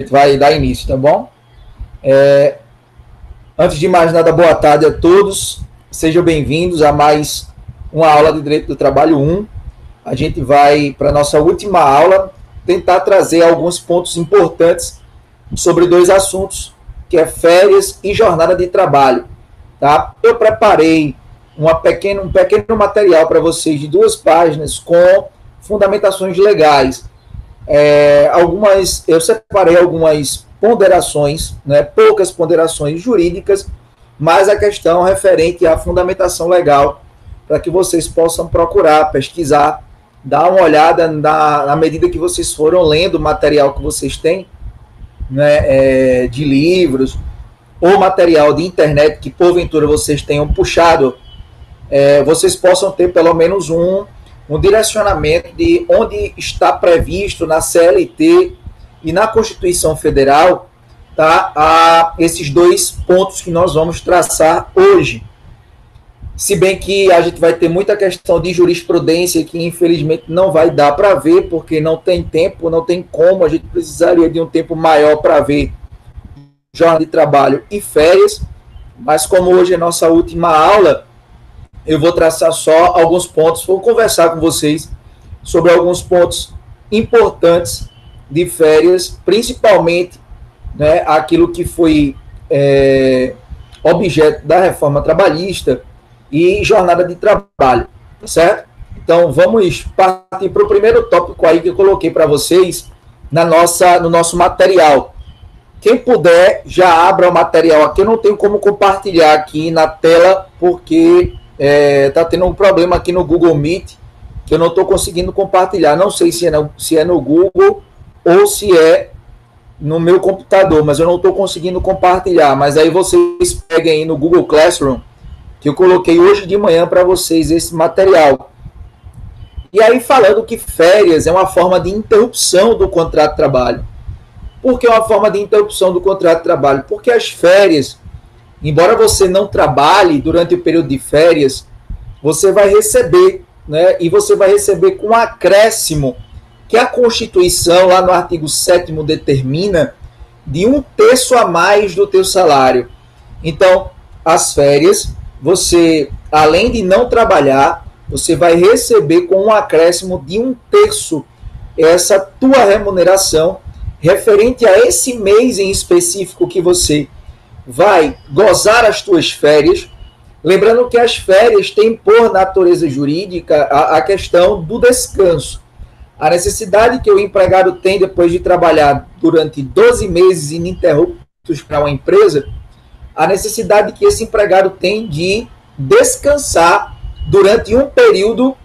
gente vai dar início, tá bom? Antes de mais nada, boa tarde a todos. Sejam bem-vindos a mais uma aula de Direito do Trabalho 1. A gente vai para a nossa última aula tentar trazer alguns pontos importantes sobre dois assuntos, que é férias e jornada de trabalho. Tá? Eu preparei um pequeno material para vocês de 2 páginas com fundamentações legais. Eu separei algumas ponderações, né, poucas ponderações jurídicas, mas a questão referente à fundamentação legal, para que vocês possam procurar, pesquisar, dar uma olhada na medida que vocês foram lendo o material que vocês têm, né, de livros, ou material de internet que porventura vocês tenham puxado, vocês possam ter pelo menos um direcionamento de onde está previsto na CLT e na Constituição Federal, tá, a esses 2 pontos que nós vamos traçar hoje. Se bem que a gente vai ter muita questão de jurisprudência que infelizmente não vai dar para ver, porque não tem tempo, não tem como, a gente precisaria de um tempo maior para ver jornada de trabalho e férias, mas como hoje é nossa última aula, eu vou traçar só alguns pontos, vou conversar com vocês sobre alguns pontos importantes de férias, principalmente, né, aquilo que foi objeto da reforma trabalhista e jornada de trabalho, tá certo? Então, vamos partir para o primeiro tópico aí que eu coloquei para vocês no nosso material. Quem puder, já abra o material aqui. Eu não tenho como compartilhar aqui na tela, porque está tendo um problema aqui no Google Meet, que eu não estou conseguindo compartilhar. Não sei se é no Google ou se é no meu computador, mas eu não estou conseguindo compartilhar. Mas aí vocês peguem aí no Google Classroom, que eu coloquei hoje de manhã para vocês esse material. E aí falando que férias é uma forma de interrupção do contrato de trabalho. Por que é uma forma de interrupção do contrato de trabalho? Porque as férias, embora você não trabalhe durante o período de férias, você vai receber, né? E você vai receber com um acréscimo que a Constituição, lá no artigo 7º, determina de 1/3 a mais do teu salário. Então, as férias, você, além de não trabalhar, você vai receber com um acréscimo de 1/3 essa tua remuneração referente a esse mês em específico que você vai gozar as tuas férias. Lembrando que as férias têm por natureza jurídica a questão do descanso. A necessidade que o empregado tem depois de trabalhar durante 12 meses ininterruptos para uma empresa, a necessidade que esse empregado tem de descansar durante um período,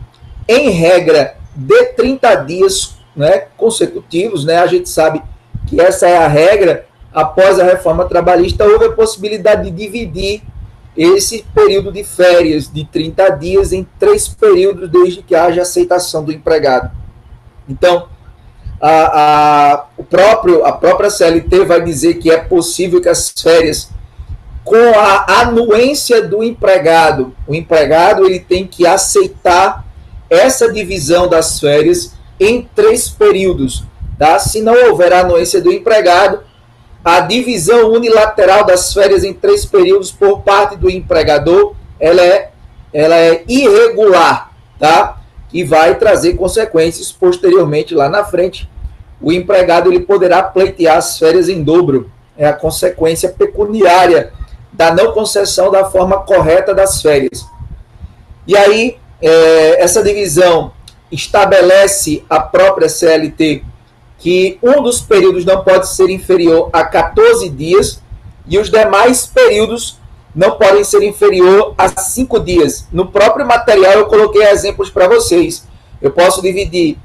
em regra, de 30 dias, né, consecutivos, né? A gente sabe que essa é a regra. Após a reforma trabalhista, houve a possibilidade de dividir esse período de férias de 30 dias em 3 períodos, desde que haja aceitação do empregado. Então, a própria CLT vai dizer que é possível que as férias, com a anuência do empregado, o empregado ele tem que aceitar essa divisão das férias em 3 períodos. Tá? Se não houver a anuência do empregado, a divisão unilateral das férias em 3 períodos por parte do empregador, ela é irregular, tá? E vai trazer consequências posteriormente lá na frente. O empregado ele poderá pleitear as férias em dobro. É a consequência pecuniária da não concessão da forma correta das férias. E aí, essa divisão estabelece a própria CLT que um dos períodos não pode ser inferior a 14 dias e os demais períodos não podem ser inferior a 5 dias. No próprio material eu coloquei exemplos para vocês. Eu posso dividir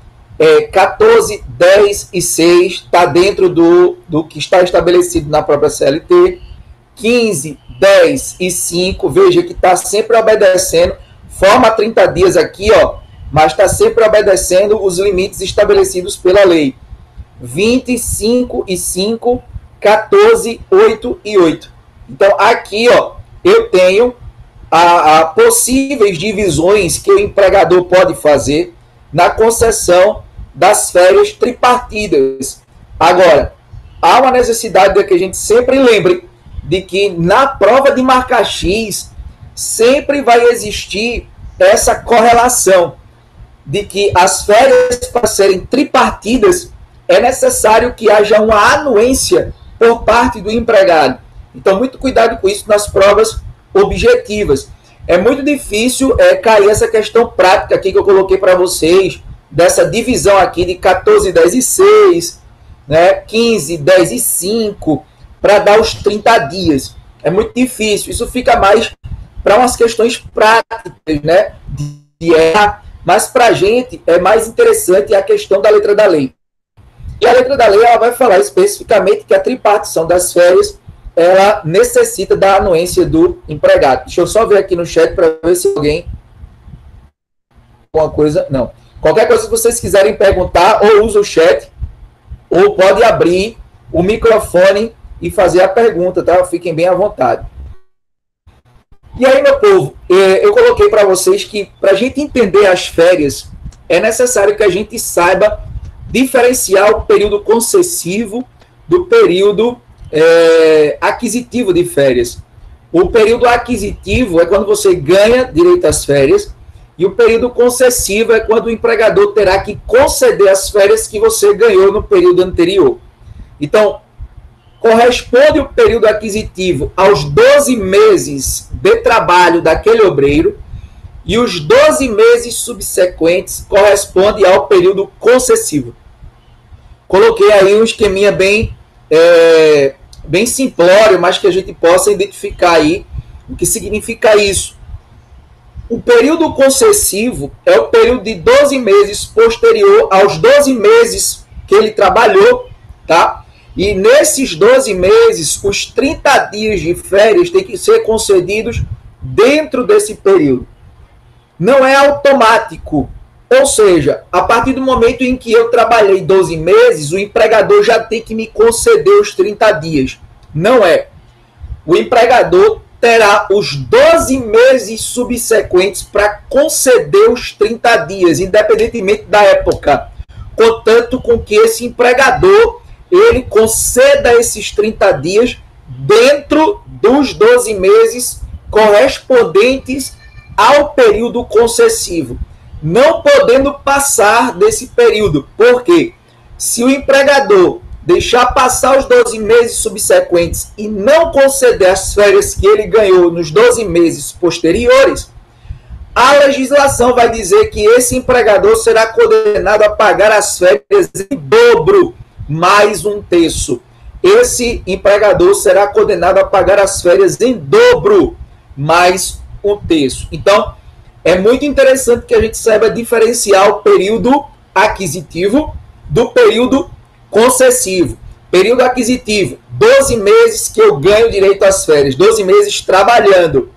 14, 10 e 6, está dentro do que está estabelecido na própria CLT. 15, 10 e 5, veja que está sempre obedecendo, forma 30 dias aqui, ó, mas está sempre obedecendo os limites estabelecidos pela lei. 25 e 5, 14, 8 e 8. Então, aqui, ó, eu tenho a possíveis divisões que o empregador pode fazer na concessão das férias tripartidas. Agora, há uma necessidade de que a gente sempre lembre de que na prova de marca X sempre vai existir essa correlação de que as férias, para serem tripartidas, é necessário que haja uma anuência por parte do empregado. Então, muito cuidado com isso nas provas objetivas. É muito difícil cair essa questão prática aqui que eu coloquei para vocês, dessa divisão aqui de 14, 10 e 6, né, 15, 10 e 5, para dar os 30 dias. É muito difícil. Isso fica mais para umas questões práticas, né, de errar. Mas para a gente é mais interessante a questão da letra da lei. E a letra da lei ela vai falar especificamente que a tripartição das férias ela necessita da anuência do empregado. Deixa eu só ver aqui no chat para ver se alguém... alguma coisa... Não. Qualquer coisa que vocês quiserem perguntar, ou usa o chat, ou pode abrir o microfone e fazer a pergunta, tá? Fiquem bem à vontade. E aí, meu povo, eu coloquei para vocês que para a gente entender as férias, é necessário que a gente saiba diferenciar o período concessivo do período aquisitivo de férias. O período aquisitivo é quando você ganha direito às férias, e o período concessivo é quando o empregador terá que conceder as férias que você ganhou no período anterior. Então, corresponde o período aquisitivo aos 12 meses de trabalho daquele obreiro, e os 12 meses subsequentes correspondem ao período concessivo. Coloquei aí um esqueminha bem simplório, mas que a gente possa identificar aí o que significa isso. O período concessivo é o período de 12 meses posterior aos 12 meses que ele trabalhou, tá? E nesses 12 meses, os 30 dias de férias têm que ser concedidos dentro desse período. Não é automático. Ou seja, a partir do momento em que eu trabalhei 12 meses, o empregador já tem que me conceder os 30 dias. Não é. O empregador terá os 12 meses subsequentes para conceder os 30 dias, independentemente da época. Contanto com que esse empregador ele conceda esses 30 dias dentro dos 12 meses correspondentes ao período concessivo, não podendo passar desse período. Por quê? Se o empregador deixar passar os 12 meses subsequentes e não conceder as férias que ele ganhou nos 12 meses posteriores, a legislação vai dizer que esse empregador será condenado a pagar as férias em dobro, mais um terço. Esse empregador será condenado a pagar as férias em dobro, mais um terço. Então, é muito interessante que a gente saiba diferenciar o período aquisitivo do período concessivo. Período aquisitivo, 12 meses que eu ganho direito às férias, 12 meses trabalhando.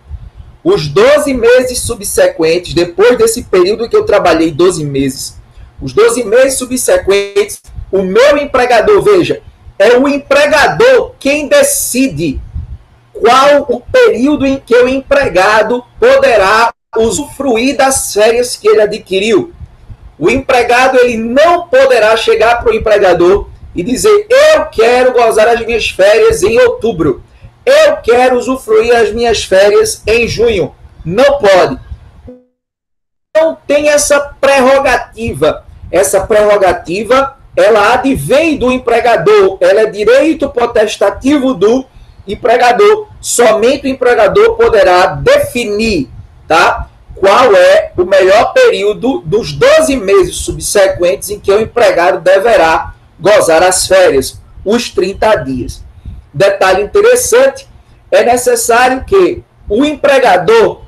Os 12 meses subsequentes, depois desse período que eu trabalhei 12 meses, os 12 meses subsequentes, o meu empregador, veja, é o empregador quem decide qual o período em que o empregado poderá usufruir das férias que ele adquiriu. O empregado ele não poderá chegar para o empregador e dizer: eu quero gozar as minhas férias em outubro, eu quero usufruir as minhas férias em junho. Não pode. Não tem essa prerrogativa. Essa prerrogativa ela advém do empregador, ela é direito potestativo do empregador. Somente o empregador poderá definir, tá, qual é o melhor período dos 12 meses subsequentes em que o empregado deverá gozar as férias, os 30 dias. Detalhe interessante, é necessário que o empregador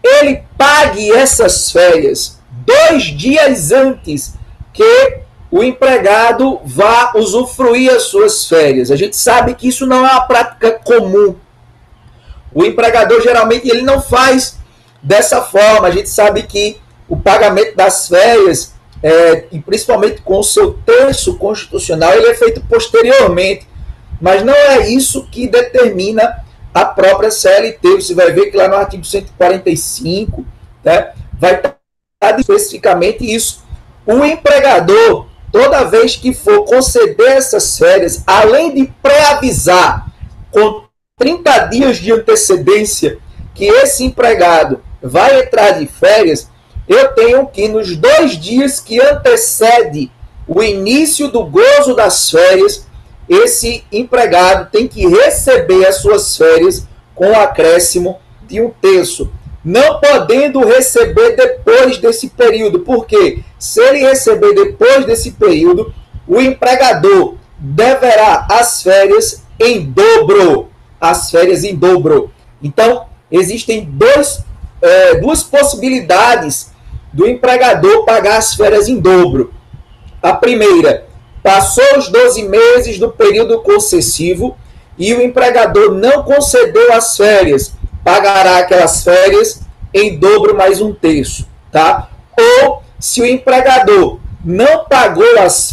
ele pague essas férias 2 dias antes que o empregado vá usufruir as suas férias. A gente sabe que isso não é uma prática comum. O empregador geralmente ele não faz dessa forma. A gente sabe que o pagamento das férias, e principalmente com o seu terço constitucional, ele é feito posteriormente. Mas não é isso que determina a própria CLT. Você vai ver que lá no artigo 145, né, vai estar especificamente isso. O empregador toda vez que for conceder essas férias, além de pré-avisar com 30 dias de antecedência que esse empregado vai entrar de férias, eu tenho que, nos 2 dias que antecede o início do gozo das férias, esse empregado tem que receber as suas férias com o acréscimo de 1/3, não podendo receber depois desse período, porque se ele receber depois desse período, o empregador deverá as férias em dobro. As férias em dobro. Então, existem duas possibilidades do empregador pagar as férias em dobro. A primeira, passou os 12 meses do período concessivo e o empregador não concedeu as férias, pagará aquelas férias em dobro mais 1/3, tá? Ou, se o empregador não pagou as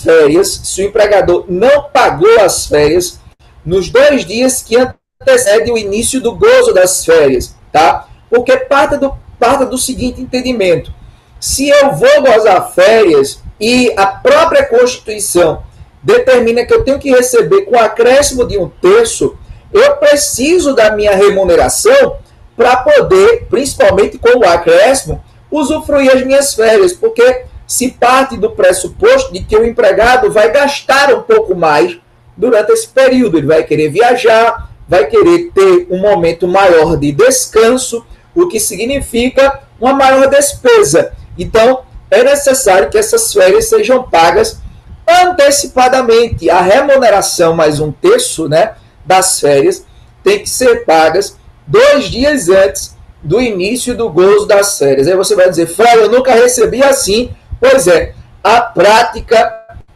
férias, nos 2 dias que antecede o início do gozo das férias, tá? Porque parta do seguinte entendimento: se eu vou gozar férias e a própria Constituição determina que eu tenho que receber com acréscimo de 1/3, eu preciso da minha remuneração para poder, principalmente com o acréscimo, usufruir as minhas férias, porque se parte do pressuposto de que o empregado vai gastar um pouco mais durante esse período, ele vai querer viajar, vai querer ter um momento maior de descanso, o que significa uma maior despesa. Então, é necessário que essas férias sejam pagas antecipadamente. A remuneração mais 1/3, né, das férias tem que ser pagas 2 dias antes do início do gozo das férias. Aí você vai dizer: Fred, eu nunca recebi assim. Pois é, a prática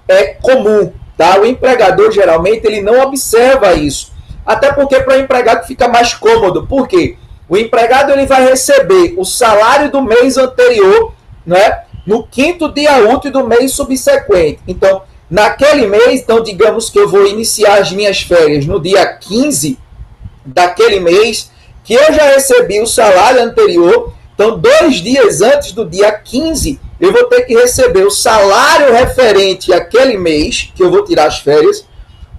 é comum, tá? O empregador, geralmente, ele não observa isso. Até porque para o empregado fica mais cômodo. Por quê? O empregado ele vai receber o salário do mês anterior, né, no 5º dia útil do mês subsequente. Então, naquele mês, então, digamos que eu vou iniciar as minhas férias no dia 15 daquele mês, que eu já recebi o salário anterior. Então, 2 dias antes do dia 15, eu vou ter que receber o salário referente àquele mês, que eu vou tirar as férias,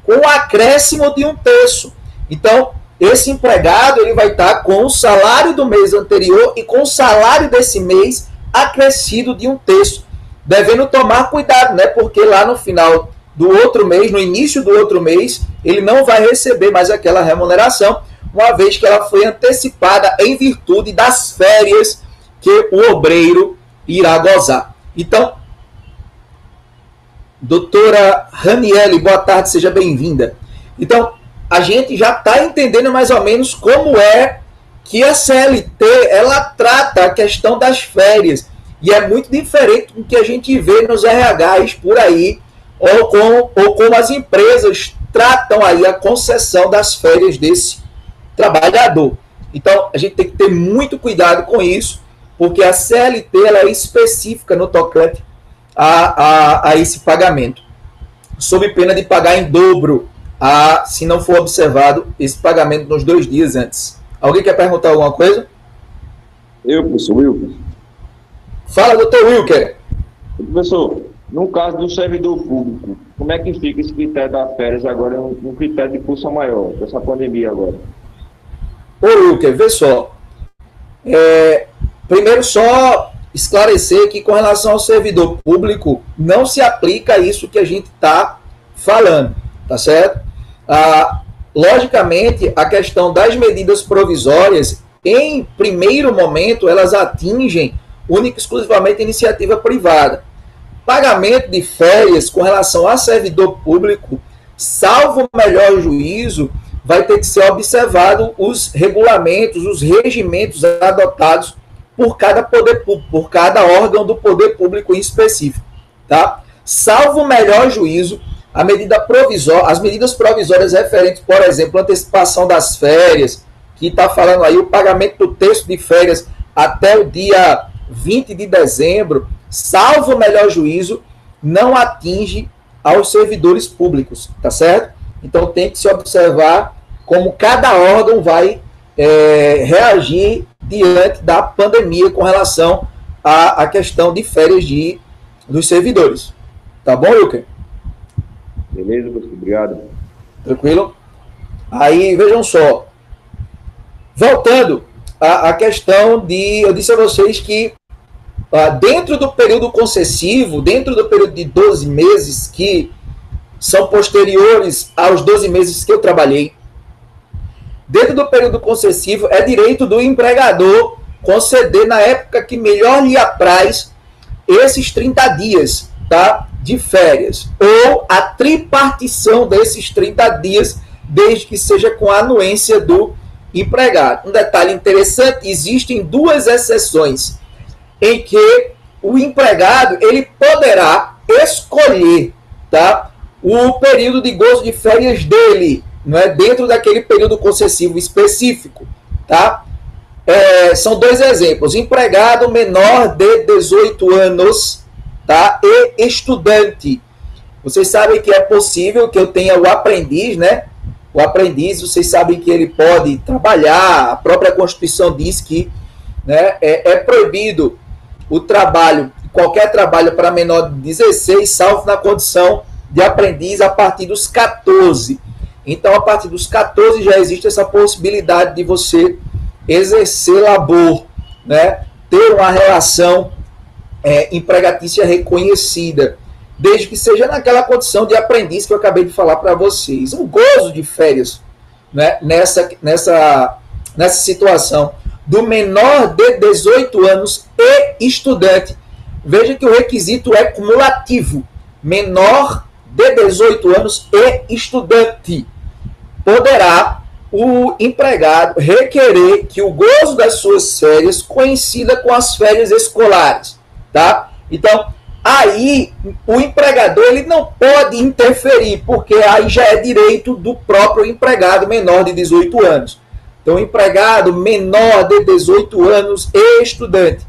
com o acréscimo de 1/3. Então, esse empregado ele vai estar com o salário do mês anterior e com o salário desse mês acrescido de 1/3. Devendo tomar cuidado, né? Porque lá no final do outro mês, no início do outro mês, ele não vai receber mais aquela remuneração, uma vez que ela foi antecipada em virtude das férias que o obreiro irá gozar. Então, doutora Raniele, boa tarde, seja bem-vinda. Então, a gente já está entendendo mais ou menos como é que a CLT ela trata a questão das férias. E é muito diferente do que a gente vê nos RHs por aí, ou como as empresas tratam aí a concessão das férias desse trabalhador. Então, a gente tem que ter muito cuidado com isso, porque a CLT ela é específica no tocante a esse pagamento, sob pena de pagar em dobro, se não for observado esse pagamento nos 2 dias antes. Alguém quer perguntar alguma coisa? Eu, professor Wilker. Fala, doutor Wilker. Professor, no caso do servidor público, como é que fica esse critério das férias agora, um critério de força maior, dessa pandemia agora? Ô, Wilker, vê só. Primeiro, só esclarecer que com relação ao servidor público, não se aplica isso que a gente está falando, tá certo? Logicamente, a questão das medidas provisórias, em primeiro momento, elas atingem única e exclusivamente a iniciativa privada. Pagamento de férias com relação a servidor público, salvo o melhor juízo, vai ter que ser observado os regulamentos, os regimentos adotados por cada poder público, por cada órgão do poder público em específico, tá? Salvo o melhor juízo, as medidas provisórias referentes, por exemplo, a antecipação das férias, que está falando aí o pagamento do terço de férias até o dia 20 de dezembro, salvo o melhor juízo, não atinge aos servidores públicos, tá certo? Então tem que se observar como cada órgão vai reagir diante da pandemia com relação à questão de férias dos servidores. Tá bom, Wilker? Beleza, professor? Obrigado. Tranquilo? Aí, vejam só. Voltando à questão de... Eu disse a vocês que dentro do período concessivo, dentro do período de 12 meses, que são posteriores aos 12 meses que eu trabalhei, dentro do período concessivo, é direito do empregador conceder, na época que melhor lhe apraz, esses 30 dias, tá, de férias, ou a tripartição desses 30 dias, desde que seja com a anuência do empregado. Um detalhe interessante, existem duas exceções em que o empregado ele poderá escolher, tá, o período de gozo de férias dele, não é, dentro daquele período concessivo específico, tá? São dois exemplos: empregado menor de 18 anos, tá, e estudante. Vocês sabem que é possível que eu tenha o aprendiz, né? O aprendiz, vocês sabem que ele pode trabalhar, a própria Constituição diz que, né, é proibido o trabalho, qualquer trabalho para menor de 16, salvo na condição de aprendiz a partir dos 14. Então, a partir dos 14 já existe essa possibilidade de você exercer labor, né, ter uma relação empregatícia reconhecida, desde que seja naquela condição de aprendiz que eu acabei de falar para vocês. Um gozo de férias, né, nessa situação do menor de 18 anos e estudante. Veja que o requisito é cumulativo. Menor de 18 anos e estudante. Poderá o empregado requerer que o gozo das suas férias coincida com as férias escolares, tá? Então, aí o empregador ele não pode interferir, porque aí já é direito do próprio empregado menor de 18 anos. Então, o empregado menor de 18 anos e estudante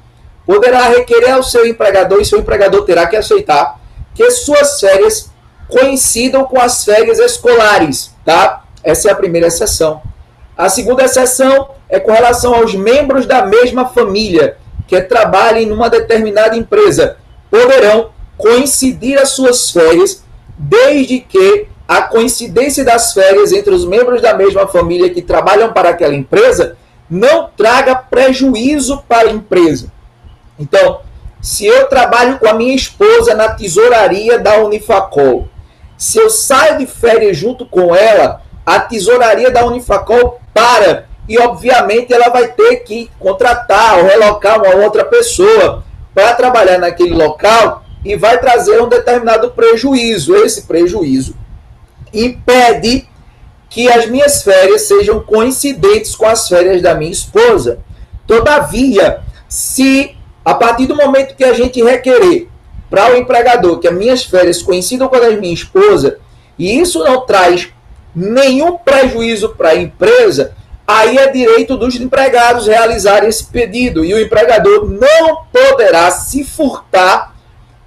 poderá requerer ao seu empregador, e seu empregador terá que aceitar, que suas férias coincidam com as férias escolares, tá? Essa é a primeira exceção. A segunda exceção é com relação aos membros da mesma família que trabalhem numa determinada empresa. Poderão coincidir as suas férias, desde que a coincidência das férias entre os membros da mesma família que trabalham para aquela empresa não traga prejuízo para a empresa. Então, se eu trabalho com a minha esposa na tesouraria da Unifacol, se eu saio de férias junto com ela, a tesouraria da Unifacol para, e obviamente ela vai ter que contratar ou relocar uma outra pessoa para trabalhar naquele local e vai trazer um determinado prejuízo. Esse prejuízo impede que as minhas férias sejam coincidentes com as férias da minha esposa. Todavia, se a partir do momento que a gente requerer para o empregador que as minhas férias coincidam com as da minha esposa, e isso não traz nenhum prejuízo para a empresa, aí é direito dos empregados realizarem esse pedido, e o empregador não poderá se furtar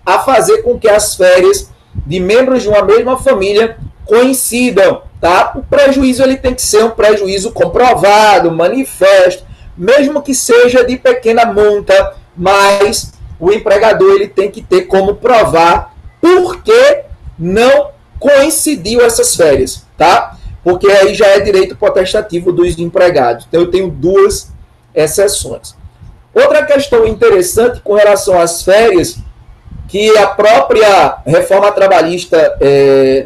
a fazer com que as férias de membros de uma mesma família coincidam, tá? O prejuízo ele tem que ser um prejuízo comprovado, manifesto, mesmo que seja de pequena monta, mas o empregador ele tem que ter como provar por que não coincidiu essas férias, tá? Porque aí já é direito potestativo dos empregados. Então eu tenho duas exceções. Outra questão interessante com relação às férias, que a própria reforma trabalhista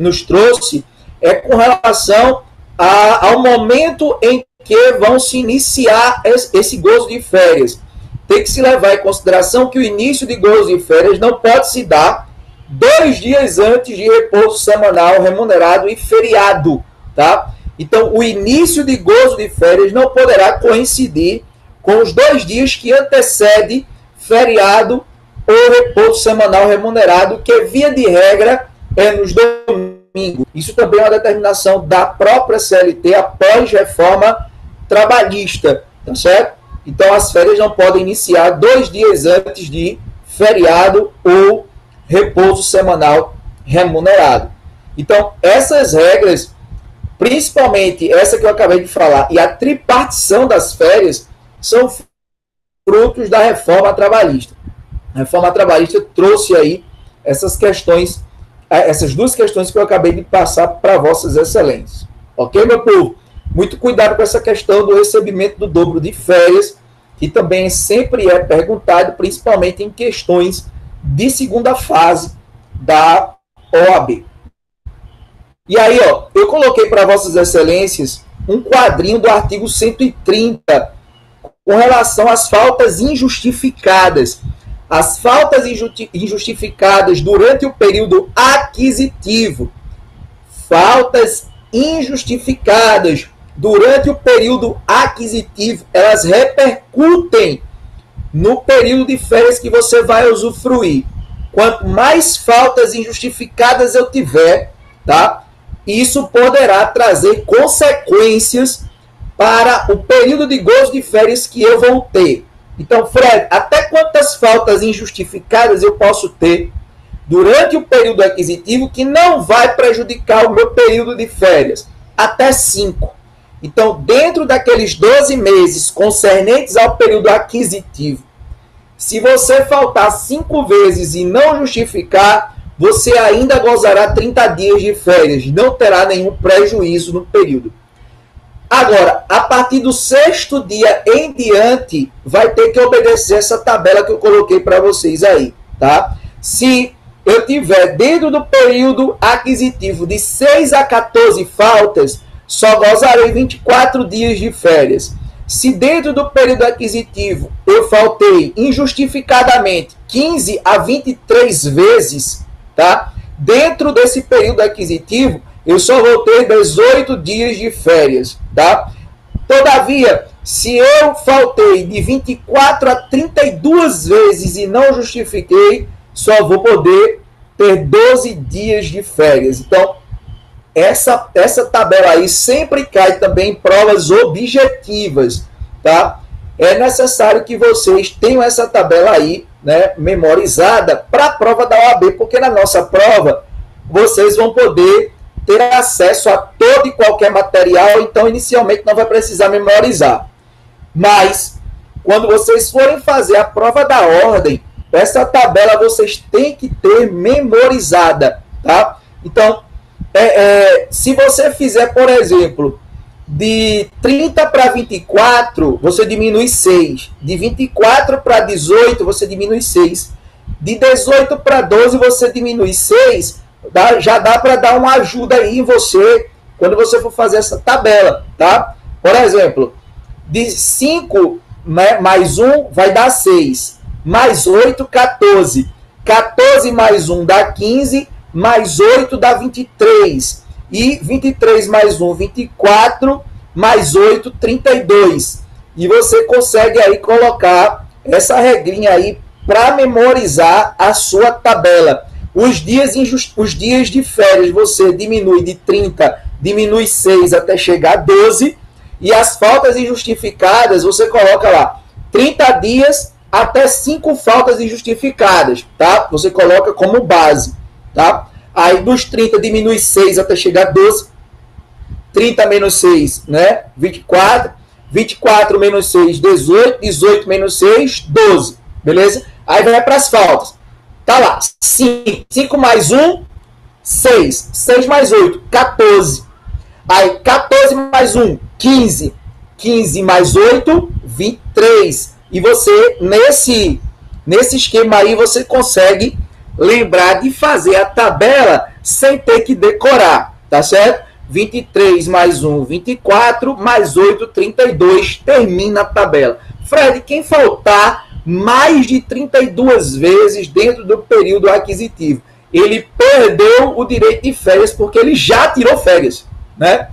nos trouxe, é com relação ao momento em que vão se iniciar esse gozo de férias. Tem que se levar em consideração que o início de gozo de férias não pode se dar 2 dias antes de repouso semanal remunerado e feriado, tá? Então, o início de gozo de férias não poderá coincidir com os 2 dias que antecede feriado ou repouso semanal remunerado, que via de regra é nos domingos. Isso também é uma determinação da própria CLT após reforma trabalhista, tá certo? Então, as férias não podem iniciar 2 dias antes de feriado ou repouso semanal remunerado. Então, essas regras, principalmente essa que eu acabei de falar, e a tripartição das férias, são frutos da reforma trabalhista. A reforma trabalhista trouxe aí essas questões essas duas questões que eu acabei de passar para vossas excelências. Ok, meu povo? Muito cuidado com essa questão do recebimento do dobro de férias, que também sempre é perguntado, principalmente em questões de segunda fase da OAB. E aí, ó, eu coloquei para vossas excelências um quadrinho do artigo 130 com relação às faltas injustificadas. As faltas injustificadas durante o período aquisitivo. Faltas injustificadas durante o período aquisitivo, elas repercutem no período de férias que você vai usufruir. Quanto mais faltas injustificadas eu tiver, tá? Isso poderá trazer consequências para o período de gozo de férias que eu vou ter. Então, Fred, até quantas faltas injustificadas eu posso ter durante o período aquisitivo que não vai prejudicar o meu período de férias? Até 5. Então, dentro daqueles 12 meses concernentes ao período aquisitivo, se você faltar 5 vezes e não justificar, você ainda gozará 30 dias de férias, não terá nenhum prejuízo no período. Agora, a partir do 6º dia em diante, vai ter que obedecer essa tabela que eu coloquei para vocês aí, tá? Se eu tiver dentro do período aquisitivo de 6 a 14 faltas, só gozarei 24 dias de férias. Se dentro do período aquisitivo eu faltei injustificadamente 15 a 23 vezes, tá? Dentro desse período aquisitivo, eu só vou ter 18 dias de férias, tá? Todavia, se eu faltei de 24 a 32 vezes e não justifiquei, só vou poder ter 12 dias de férias. Então, essa tabela aí sempre cai também em provas objetivas, tá? É necessário que vocês tenham essa tabela aí, né, memorizada para a prova da OAB, porque na nossa prova vocês vão poder ter acesso a todo e qualquer material, então inicialmente não vai precisar memorizar. Mas, quando vocês forem fazer a prova da ordem, essa tabela vocês têm que ter memorizada, tá? Então, se você fizer, por exemplo, de 30 para 24, você diminui 6. De 24 para 18, você diminui 6. De 18 para 12, você diminui 6. Já dá para dar uma ajuda aí em você, quando você for fazer essa tabela, tá? Por exemplo, de 5, né, mais 1 vai dar 6. Mais 8, 14. 14 mais 1 dá 15. Mais 8 dá 23. E 23 mais 1, 24. Mais 8, 32. E você consegue aí colocar essa regrinha aí para memorizar a sua tabela. Os dias de férias você diminui de 30, diminui 6 até chegar a 12. E as faltas injustificadas você coloca lá 30 dias até 5 faltas injustificadas, tá? Você coloca como base, tá? Aí dos 30 diminui 6 até chegar a 12. 30 menos 6, né? 24. 24 menos 6, 18. 18 menos 6, 12. Beleza? Aí vai para as faltas. Tá lá. 5. 5 mais 1, 6. 6 mais 8, 14. Aí 14 mais 1, 15. 15 mais 8, 23. E você, nesse esquema aí, você consegue lembrar de fazer a tabela sem ter que decorar, tá certo? 23 mais 1, 24, mais 8, 32, termina a tabela. Fred, quem faltar mais de 32 vezes dentro do período aquisitivo, ele perdeu o direito de férias porque ele já tirou férias, né?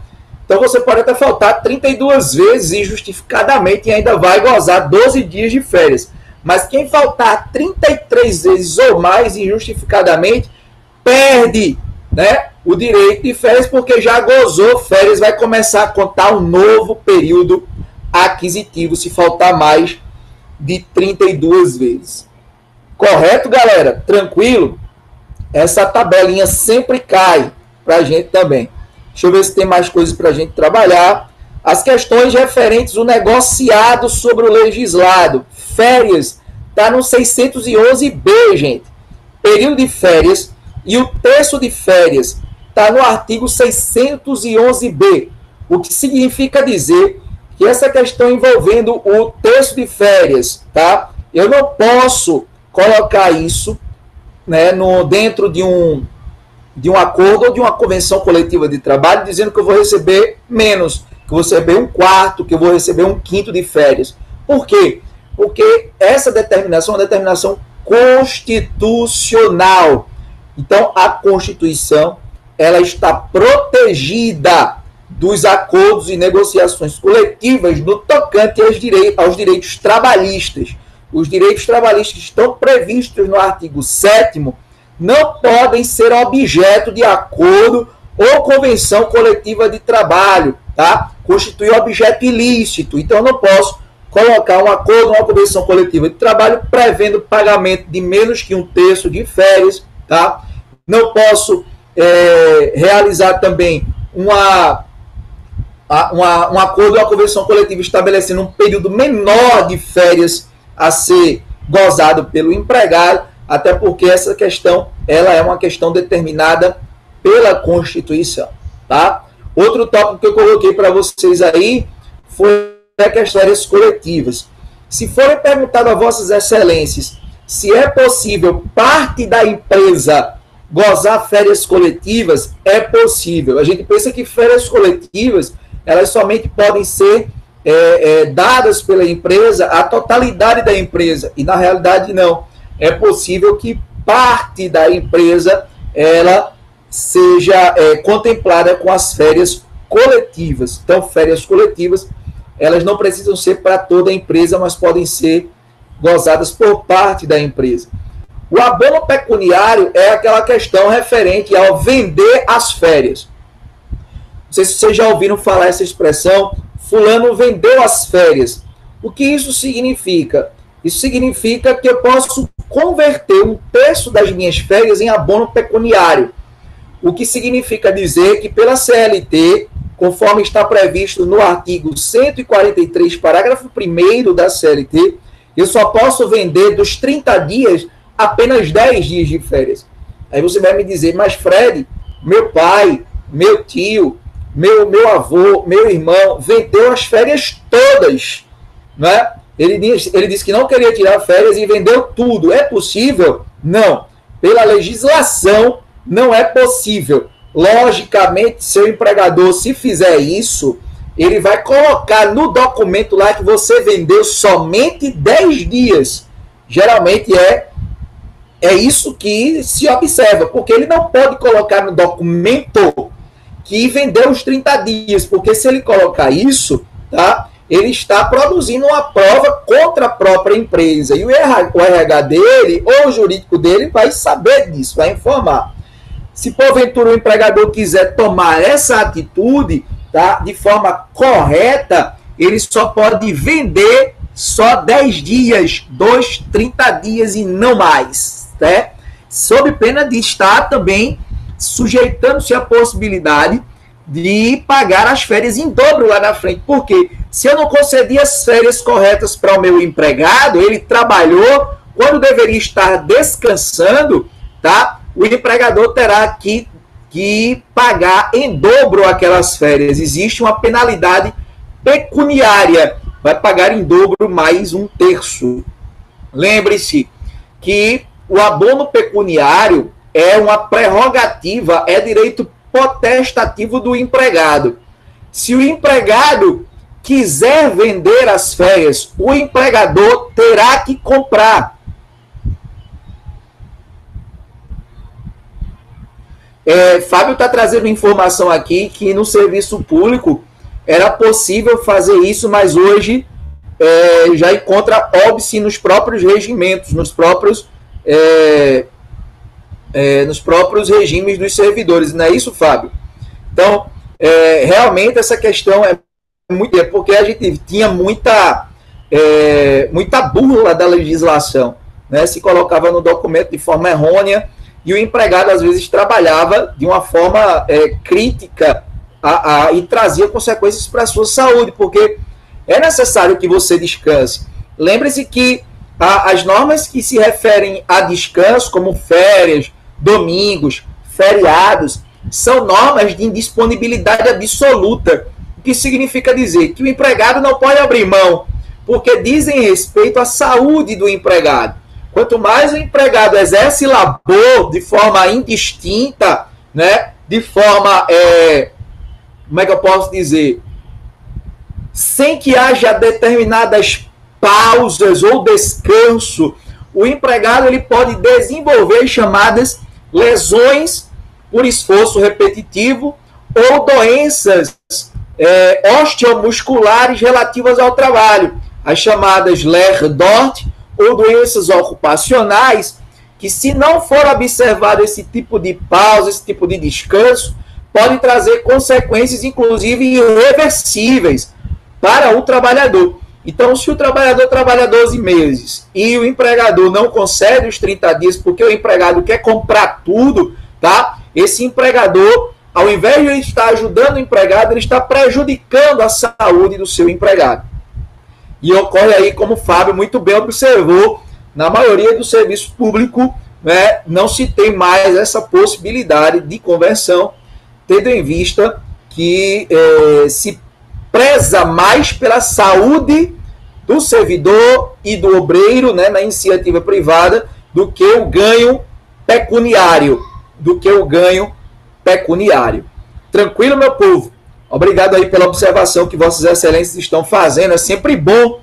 Então você pode até faltar 32 vezes injustificadamente e ainda vai gozar 12 dias de férias. Mas quem faltar 33 vezes ou mais injustificadamente, perde, né, o direito de férias porque já gozou férias, vai começar a contar um novo período aquisitivo se faltar mais de 32 vezes. Correto, galera? Tranquilo? Essa tabelinha sempre cai para a gente também. Deixa eu ver se tem mais coisas para a gente trabalhar. As questões referentes ao negociado sobre o legislado. Férias, está no 611B, gente. Período de férias e o terço de férias está no artigo 611b, o que significa dizer que essa questão envolvendo o terço de férias, tá? Eu não posso colocar isso, né, dentro de um acordo ou de uma convenção coletiva de trabalho, dizendo que eu vou receber menos, que eu vou receber um quarto, que eu vou receber um quinto de férias. Por quê? Porque essa determinação é uma determinação constitucional. Então, a Constituição, ela está protegida dos acordos e negociações coletivas no tocante aos direitos trabalhistas. Os direitos trabalhistas estão previstos no artigo 7º, não podem ser objeto de acordo ou convenção coletiva de trabalho, tá? Constitui objeto ilícito. Então, eu não posso colocar um acordo ou uma convenção coletiva de trabalho prevendo pagamento de menos que um terço de férias, tá? Não posso realizar também um acordo ou uma convenção coletiva estabelecendo um período menor de férias a ser gozado pelo empregado, até porque essa questão ela é uma questão determinada pela Constituição, tá? Outro tópico que eu coloquei para vocês aí foi a questão das férias coletivas. Se forem perguntado a vossas excelências se é possível parte da empresa gozar férias coletivas, é possível. A gente pensa que férias coletivas elas somente podem ser dadas pela empresa à totalidade da empresa, e na realidade não. É possível que parte da empresa ela seja contemplada com as férias coletivas. Então, férias coletivas, elas não precisam ser para toda a empresa, mas podem ser gozadas por parte da empresa. O abono pecuniário é aquela questão referente ao vender as férias. Não sei se vocês já ouviram falar essa expressão, fulano vendeu as férias. O que isso significa? Isso significa que eu posso converter um terço das minhas férias em abono pecuniário. O que significa dizer que pela CLT, conforme está previsto no artigo 143, parágrafo 1º da CLT, eu só posso vender dos 30 dias apenas 10 dias de férias. Aí você vai me dizer, mas Fred, meu pai, meu tio, meu avô, meu irmão, vendeu as férias todas, né? Ele disse que não queria tirar férias e vendeu tudo. É possível? Não. Pela legislação, não é possível. Logicamente, seu empregador, se fizer isso, ele vai colocar no documento lá que você vendeu somente 10 dias. Geralmente é isso que se observa, porque ele não pode colocar no documento que vendeu os 30 dias, porque se ele colocar isso, tá, ele está produzindo uma prova contra a própria empresa, e o RH dele, ou o jurídico dele, vai saber disso, vai informar. Se porventura o empregador quiser tomar essa atitude, tá, de forma correta, ele só pode vender só 10 dias, 30 dias e não mais, né? Sob pena de estar também sujeitando-se à possibilidade de pagar as férias em dobro lá na frente. Porque se eu não concedi as férias corretas para o meu empregado, ele trabalhou quando deveria estar descansando, tá? O empregador terá que pagar em dobro aquelas férias. Existe uma penalidade pecuniária, vai pagar em dobro mais um terço. Lembre-se que o abono pecuniário é uma prerrogativa, é direito potestativo do empregado. Se o empregado quiser vender as férias, o empregador terá que comprar. Fábio está trazendo informação aqui que no serviço público era possível fazer isso, mas hoje já encontra óbice nos próprios regimentos, nos próprios regimes dos servidores. Não é isso, Fábio? Então, realmente essa questão é muito... porque a gente tinha muita burla da legislação, né? Se colocava no documento de forma errônea e o empregado, às vezes, trabalhava de uma forma crítica e trazia consequências para a sua saúde, porque é necessário que você descanse. Lembre-se que as normas que se referem a descanso, como férias, domingos, feriados, são normas de indisponibilidade absoluta, o que significa dizer que o empregado não pode abrir mão, porque dizem respeito à saúde do empregado. Quanto mais o empregado exerce labor de forma indistinta, né, de forma, como é que eu posso dizer, sem que haja determinadas pausas ou descanso, o empregado ele pode desenvolver chamadas lesões por esforço repetitivo ou doenças osteomusculares relativas ao trabalho, as chamadas LER-DORT ou doenças ocupacionais, que se não for observado esse tipo de pausa, esse tipo de descanso, pode trazer consequências, inclusive, irreversíveis para o trabalhador. Então, se o trabalhador trabalha 12 meses e o empregador não concede os 30 dias porque o empregado quer comprar tudo, tá? Esse empregador, ao invés de ele estar ajudando o empregado, ele está prejudicando a saúde do seu empregado. E ocorre aí, como o Fábio muito bem observou, na maioria do serviço público, né, não se tem mais essa possibilidade de conversão, tendo em vista que se preza mais pela saúde do servidor e do obreiro, né, na iniciativa privada, do que o ganho pecuniário. Tranquilo, meu povo? Obrigado aí pela observação que Vossas Excelências estão fazendo. É sempre bom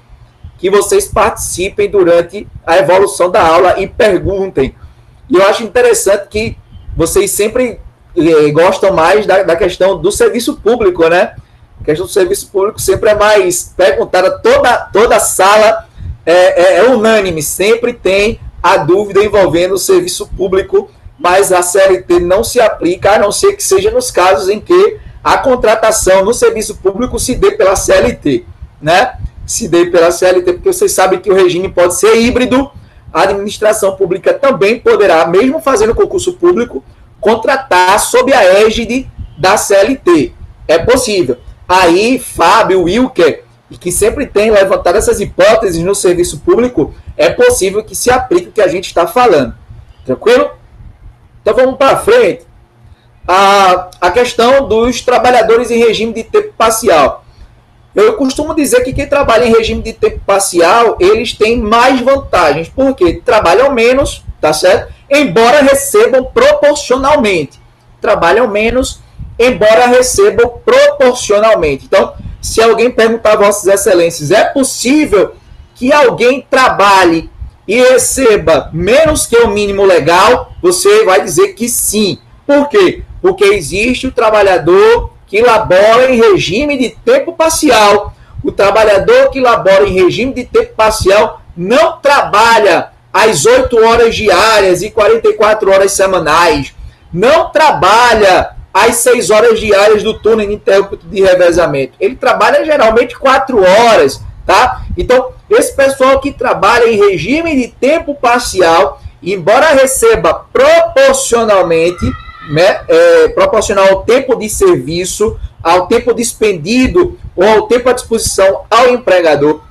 que vocês participem durante a evolução da aula e perguntem. E eu acho interessante que vocês sempre gostam mais da questão do serviço público, né? A questão do serviço público sempre é mais perguntada. Toda sala é unânime, sempre tem a dúvida envolvendo o serviço público, mas a CLT não se aplica, a não ser que seja nos casos em que a contratação no serviço público se dê pela CLT, né? Se dê pela CLT, porque vocês sabem que o regime pode ser híbrido, a administração pública também poderá, mesmo fazendo concurso público, contratar sob a égide da CLT. É possível. Aí, Fábio, Wilker, que sempre tem levantado essas hipóteses no serviço público, é possível que se aplique o que a gente está falando. Tranquilo? Então vamos para frente. A questão dos trabalhadores em regime de tempo parcial. Eu costumo dizer que quem trabalha em regime de tempo parcial, eles têm mais vantagens, porque trabalham menos, tá certo? Embora recebam proporcionalmente. Trabalham menos, embora recebam proporcionalmente. Então, se alguém perguntar a Vossas Excelências, é possível que alguém trabalhe e receba menos que o mínimo legal? Você vai dizer que sim. Por quê? Porque existe o trabalhador que labora em regime de tempo parcial. O trabalhador que labora em regime de tempo parcial não trabalha as 8 horas diárias e 44 horas semanais. Não trabalha as 6 horas diárias do turno ininterrupto de revezamento. Ele trabalha geralmente 4 horas, tá? Então, esse pessoal que trabalha em regime de tempo parcial, embora receba proporcionalmente, né, proporcional ao tempo de serviço, ao tempo despendido ou ao tempo à disposição ao empregador,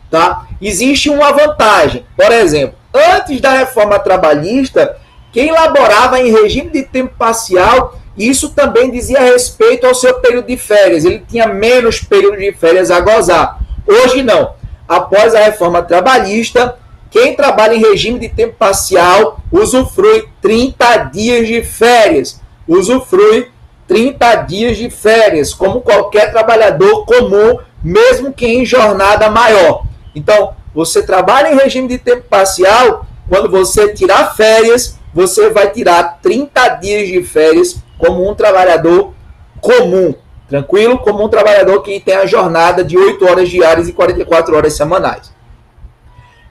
tá? Existe uma vantagem. Por exemplo, antes da reforma trabalhista, quem laborava em regime de tempo parcial, isso também dizia respeito ao seu período de férias. Ele tinha menos período de férias a gozar. Hoje não. Após a reforma trabalhista, quem trabalha em regime de tempo parcial usufrui 30 dias de férias. Usufrui 30 dias de férias, como qualquer trabalhador comum, mesmo que em jornada maior. Então, você trabalha em regime de tempo parcial, quando você tirar férias, você vai tirar 30 dias de férias como um trabalhador comum. Tranquilo? Como um trabalhador que tem a jornada de 8 horas diárias e 44 horas semanais.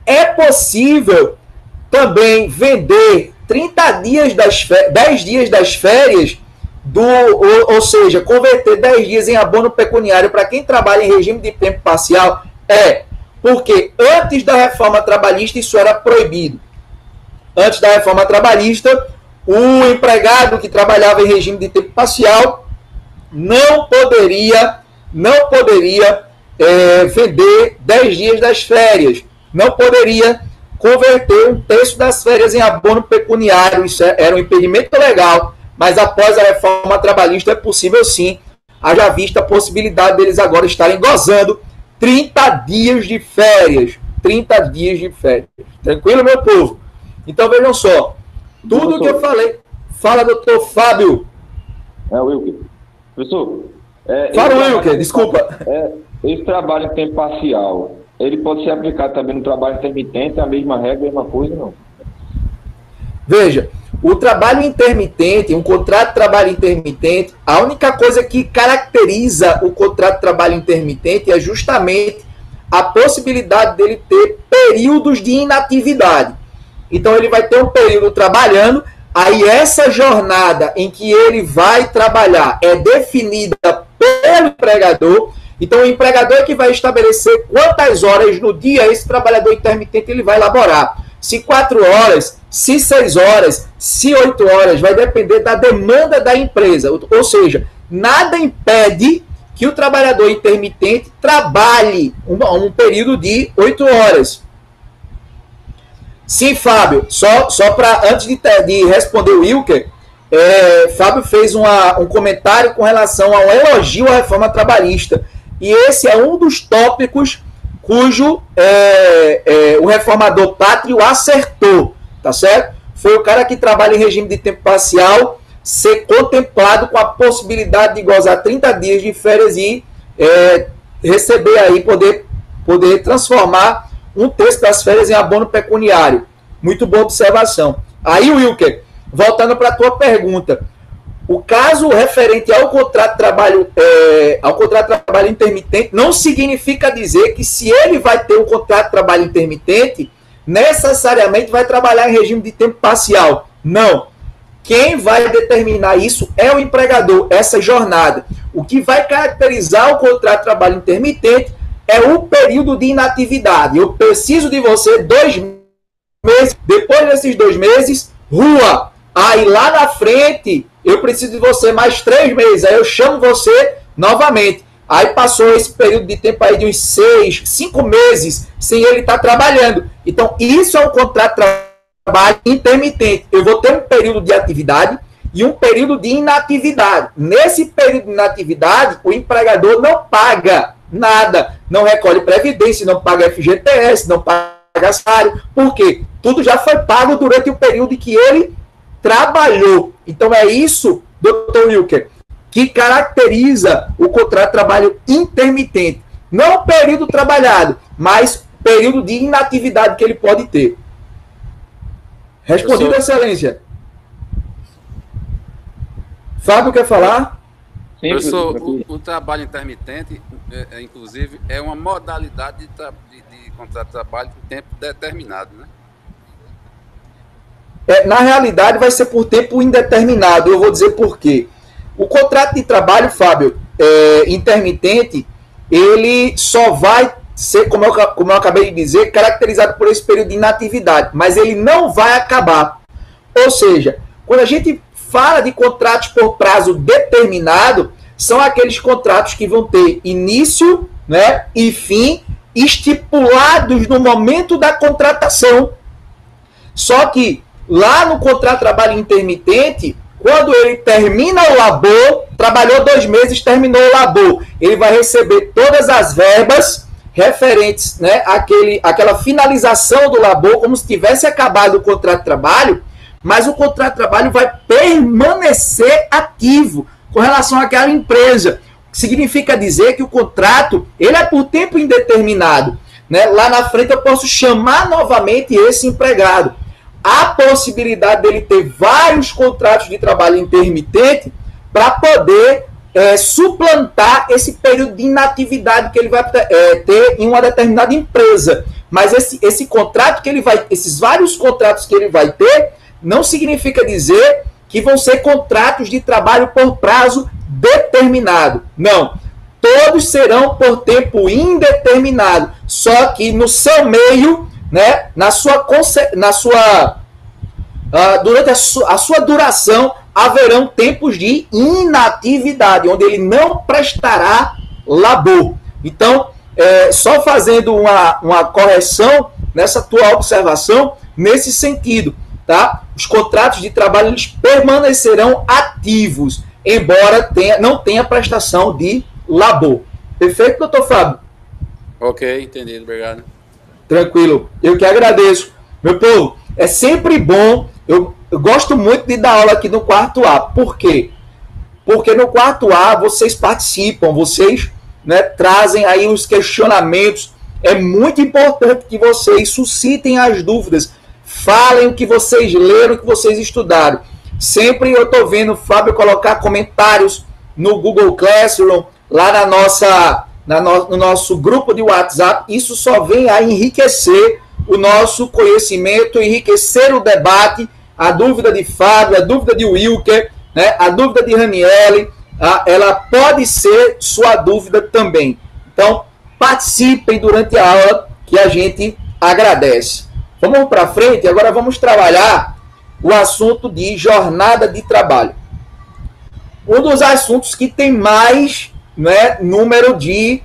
É possível também vender 30 dias 10 dias das férias, ou seja, converter 10 dias em abono pecuniário para quem trabalha em regime de tempo parcial? Porque antes da reforma trabalhista isso era proibido. Antes da reforma trabalhista, o empregado que trabalhava em regime de tempo parcial não poderia vender 10 dias das férias. Não poderia converter um terço das férias em abono pecuniário. Isso era um impedimento legal, mas após a reforma trabalhista é possível sim, haja vista a possibilidade deles agora estarem gozando 30 dias de férias. 30 dias de férias. Tranquilo, meu povo? Então vejam só, tudo que eu falei. Fala, doutor Fábio. Wilker. Professor. Fala, Wilker, desculpa. Esse trabalho em tempo parcial, ele pode ser aplicado também no trabalho intermitente, a mesma regra, a mesma coisa, não? Veja, o trabalho intermitente, um contrato de trabalho intermitente, a única coisa que caracteriza o contrato de trabalho intermitente é justamente a possibilidade dele ter períodos de inatividade. Então, ele vai ter um período trabalhando, aí essa jornada em que ele vai trabalhar é definida pelo empregador. Então, o empregador é que vai estabelecer quantas horas no dia esse trabalhador intermitente ele vai elaborar. Se 4 horas, se 6 horas, se 8 horas, vai depender da demanda da empresa. Ou seja, nada impede que o trabalhador intermitente trabalhe um período de 8 horas. Sim, Fábio, só para antes de responder o Wilker, Fábio fez um comentário com relação ao elogio à reforma trabalhista. E esse é um dos tópicos cujo o reformador Pátrio acertou, tá certo? Foi o cara que trabalha em regime de tempo parcial ser contemplado com a possibilidade de gozar 30 dias de férias e receber aí, poder transformar um terço das férias em abono pecuniário. Muito boa observação. Aí, Wilker, voltando para a tua pergunta, o caso referente ao contrato de trabalho, intermitente não significa dizer que se ele vai ter um contrato de trabalho intermitente, necessariamente vai trabalhar em regime de tempo parcial. Não. Quem vai determinar isso é o empregador, essa jornada. O que vai caracterizar o contrato de trabalho intermitente é o período de inatividade. Eu preciso de você 2 meses, depois desses 2 meses, rua. Aí lá na frente, eu preciso de você mais 3 meses. Aí eu chamo você novamente. Aí passou esse período de tempo aí de uns 6, 5 meses sem ele estar trabalhando. Então, isso é um contrato de trabalho intermitente. Eu vou ter um período de atividade e um período de inatividade. Nesse período de inatividade, o empregador não paga nada. Não recolhe previdência, não paga FGTS, não paga salário. Por quê? Tudo já foi pago durante o período em que ele trabalhou. Então é isso, Dr. Wilker, que caracteriza o contrato de trabalho intermitente. Não o período trabalhado, mas período de inatividade que ele pode ter. Respondido, Excelência. Fábio, quer falar? Sim, professor, o trabalho intermitente, inclusive, é uma modalidade de contrato de trabalho com tempo determinado, né? Na realidade, vai ser por tempo indeterminado. Eu vou dizer por quê. O contrato de trabalho, Fábio, intermitente, ele só vai ser, como eu acabei de dizer, caracterizado por esse período de inatividade, mas ele não vai acabar. Ou seja, quando a gente fala de contratos por prazo determinado, são aqueles contratos que vão ter início, né, e fim estipulados no momento da contratação. Só que lá no contrato de trabalho intermitente, quando ele termina o labor, trabalhou 2 meses, terminou o labor, ele vai receber todas as verbas referentes, né, àquela finalização do labor, como se tivesse acabado o contrato de trabalho, mas o contrato de trabalho vai permanecer ativo com relação àquela empresa. Significa dizer que o contrato ele é por tempo indeterminado. Né? Lá na frente eu posso chamar novamente esse empregado. Há possibilidade dele ter vários contratos de trabalho intermitente para poder suplantar esse período de inatividade que ele vai ter em uma determinada empresa. Mas esse contrato que ele vai, esses vários contratos que ele vai ter, não significa dizer que vão ser contratos de trabalho por prazo determinado. Não. Todos serão por tempo indeterminado. Só que no seu meio, né, durante a sua duração, haverão tempos de inatividade, onde ele não prestará labor. Então, só fazendo uma correção, nessa tua observação nesse sentido, tá? Os contratos de trabalho eles permanecerão ativos, embora não tenha prestação de labor. Perfeito, doutor Fábio? Ok, entendido, obrigado. Tranquilo, eu que agradeço. Meu povo, é sempre bom, eu gosto muito de dar aula aqui no quarto A. Por quê? Porque no quarto A vocês participam, vocês, né, trazem aí os questionamentos. É muito importante que vocês suscitem as dúvidas, falem o que vocês leram, o que vocês estudaram. Sempre eu estou vendo o Fábio colocar comentários no Google Classroom, lá no nosso grupo de WhatsApp. Isso só vem a enriquecer o nosso conhecimento, enriquecer o debate, a dúvida de Fábio, a dúvida de Wilker, né, a dúvida de Raniele, ela pode ser sua dúvida também. Então, participem durante a aula, que a gente agradece. Vamos para frente, agora vamos trabalhar o assunto de jornada de trabalho. Um dos assuntos que tem mais, né, número de,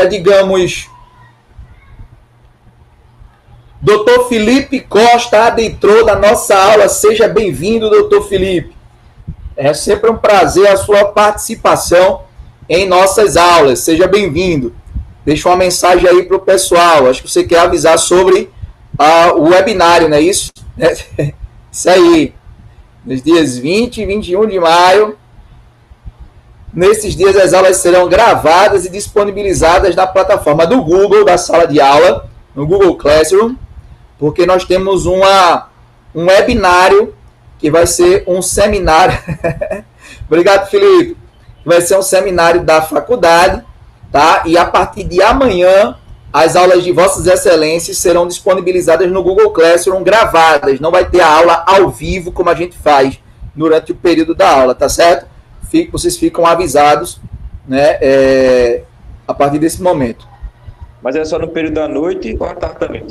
digamos... Doutor Felipe Costa adentrou na nossa aula. Seja bem-vindo, doutor Felipe. É sempre um prazer a sua participação em nossas aulas. Seja bem-vindo. Deixa uma mensagem aí para o pessoal. Acho que você quer avisar sobre o webinário, não é isso? Isso aí. Nos dias 20 e 21 de maio. Nesses dias as aulas serão gravadas e disponibilizadas na plataforma do Google, da sala de aula, no Google Classroom, porque nós temos um webinário que vai ser um seminário. Obrigado, Felipe. Vai ser um seminário da faculdade, tá? E a partir de amanhã, as aulas de Vossas Excelências serão disponibilizadas no Google Classroom gravadas. Não vai ter a aula ao vivo, como a gente faz durante o período da aula, tá certo? Vocês ficam avisados, né, a partir desse momento. Mas é só no período da noite ou à tarde também?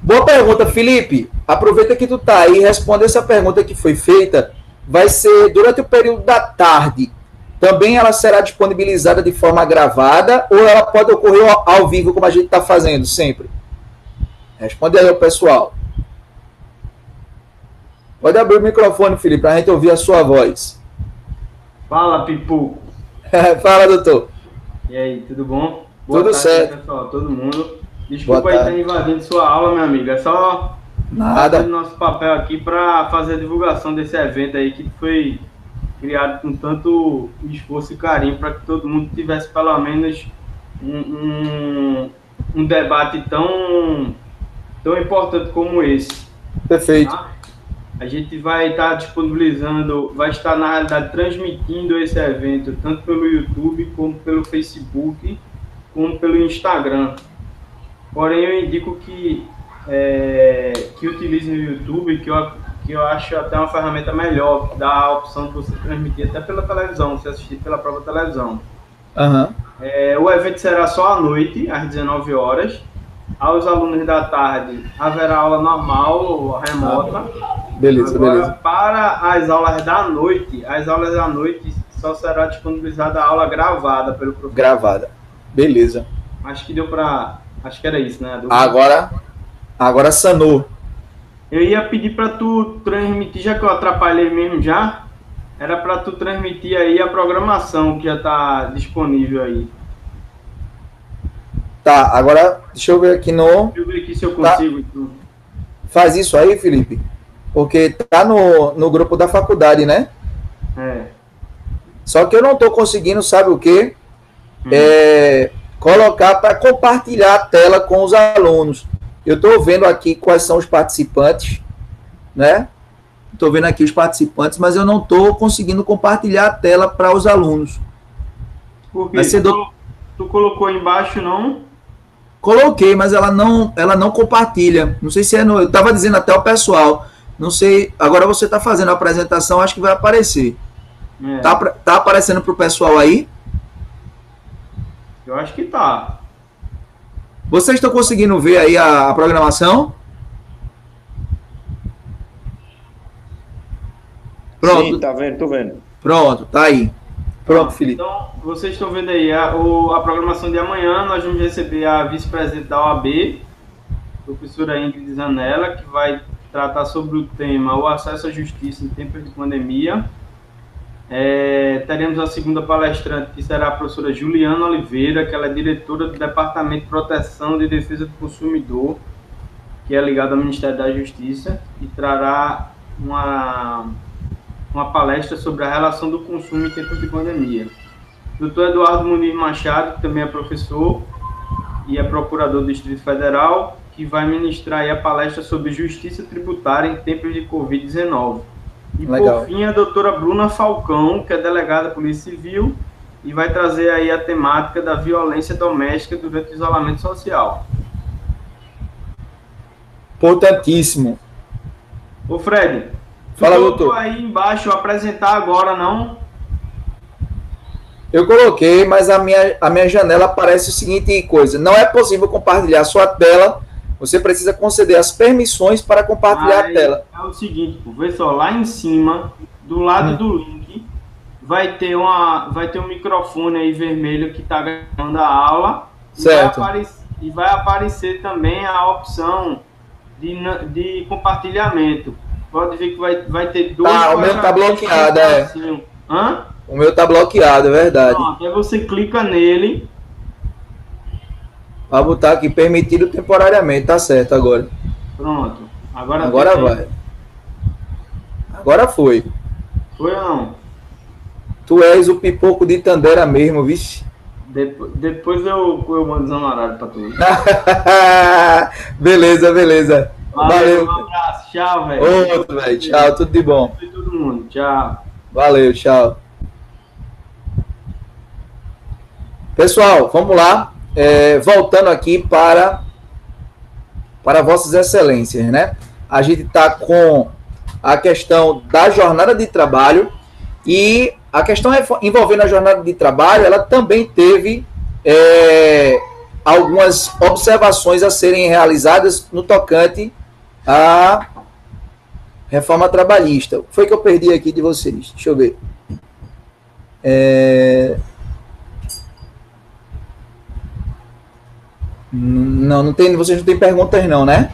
Boa pergunta, Felipe. Aproveita que tu tá aí e responde essa pergunta que foi feita. Vai ser durante o período da tarde. Também ela será disponibilizada de forma gravada ou ela pode ocorrer ao vivo, como a gente está fazendo sempre? Responde aí ao pessoal. Pode abrir o microfone, Felipe, para a gente ouvir a sua voz. Fala, Pipu. Fala, doutor. E aí, tudo bom? Boa tudo tarde, certo. Pessoal, todo mundo. Desculpa aí estar invadindo sua aula, meu amigo. É só fazer nosso papel aqui para fazer a divulgação desse evento aí que foi criado com tanto esforço e carinho para que todo mundo tivesse pelo menos um debate tão importante como esse. Perfeito. Tá? A gente vai estar disponibilizando, vai estar na realidade transmitindo esse evento tanto pelo YouTube, como pelo Facebook, como pelo Instagram. Porém, eu indico que utilize o YouTube, que eu acho até uma ferramenta melhor, que dá a opção de você transmitir até pela televisão, você assistir pela própria televisão. Uhum. O evento será só à noite, às 19 horas. Aos alunos da tarde haverá aula normal, remota. Beleza, agora, beleza. Para as aulas da noite só será disponibilizada a aula gravada pelo professor. Gravada. Beleza. Acho que era isso, né? Agora sanou. Eu ia pedir para tu transmitir, já que eu atrapalhei mesmo já, era para tu transmitir aí a programação que já está disponível aí. Tá, agora deixa eu ver aqui Deixa eu ver aqui se eu consigo. Tá. Faz isso aí, Felipe. Porque tá no grupo da faculdade, né? Só que eu não tô conseguindo, sabe o quê? Colocar para compartilhar a tela com os alunos. Eu estou vendo aqui quais são os participantes, né? Estou vendo aqui os participantes, mas eu não estou conseguindo compartilhar a tela para os alunos. Por quê? Tu colocou embaixo, não? Coloquei, mas ela não compartilha. Não sei se é eu estava dizendo até ao pessoal. Não sei. Agora você está fazendo a apresentação, acho que vai aparecer. Tá aparecendo para o pessoal aí? Eu acho que tá. Vocês estão conseguindo ver aí a programação? Pronto. Sim, tá vendo, tô vendo. Pronto, tá aí. Pronto, Felipe. Então, vocês estão vendo aí a programação de amanhã. Nós vamos receber a vice-presidente da OAB, professora Ingrid Zanella, que vai tratar sobre o tema o acesso à justiça em tempos de pandemia. Teremos a segunda palestrante, que será a professora Juliana Oliveira, que ela é diretora do Departamento de Proteção e Defesa do Consumidor, que é ligado ao Ministério da Justiça, e trará uma palestra sobre a relação do consumo em tempos de pandemia. Dr. Eduardo Muniz Machado, que também é professor e é procurador do Distrito Federal, que vai ministrar aí a palestra sobre justiça tributária em tempos de Covid-19. E, por fim, a doutora Bruna Falcão, que é delegada da Polícia Civil, e vai trazer aí a temática da violência doméstica durante o isolamento social. Importantíssimo. Ô, Fred, fala, doutor. Aí embaixo apresentar agora, não? Eu coloquei, mas a minha janela aparece o seguinte coisa: não é possível compartilhar sua tela, você precisa conceder as permissões para compartilhar a tela. É o seguinte, vê só, lá em cima, do lado do link, vai ter um microfone aí vermelho que está gravando a aula. Certo. E vai aparecer também a opção de compartilhamento. Pode ver que vai ter dois. O meu está bloqueado, assim. Hã? O meu tá bloqueado, é verdade. Pronto, aí você clica nele. Vai botar aqui, permitido temporariamente, tá certo agora. Pronto. Agora vai. Agora foi. Foi ou não? Tu és o pipoco de Tandera mesmo, vixe. Depois eu mando um horário pra tu. Beleza. Valeu. Um abraço, tchau, velho. Outro, velho. Tchau, tudo de bom. Oi, todo mundo, tchau. Valeu, tchau. Pessoal, vamos lá. Voltando aqui para Vossas Excelências, né? A gente está com a questão da jornada de trabalho, e a questão envolvendo a jornada de trabalho, ela também teve algumas observações a serem realizadas no tocante à reforma trabalhista. O que foi que eu perdi aqui de vocês? Deixa eu ver. Não tem, vocês não têm perguntas não, né?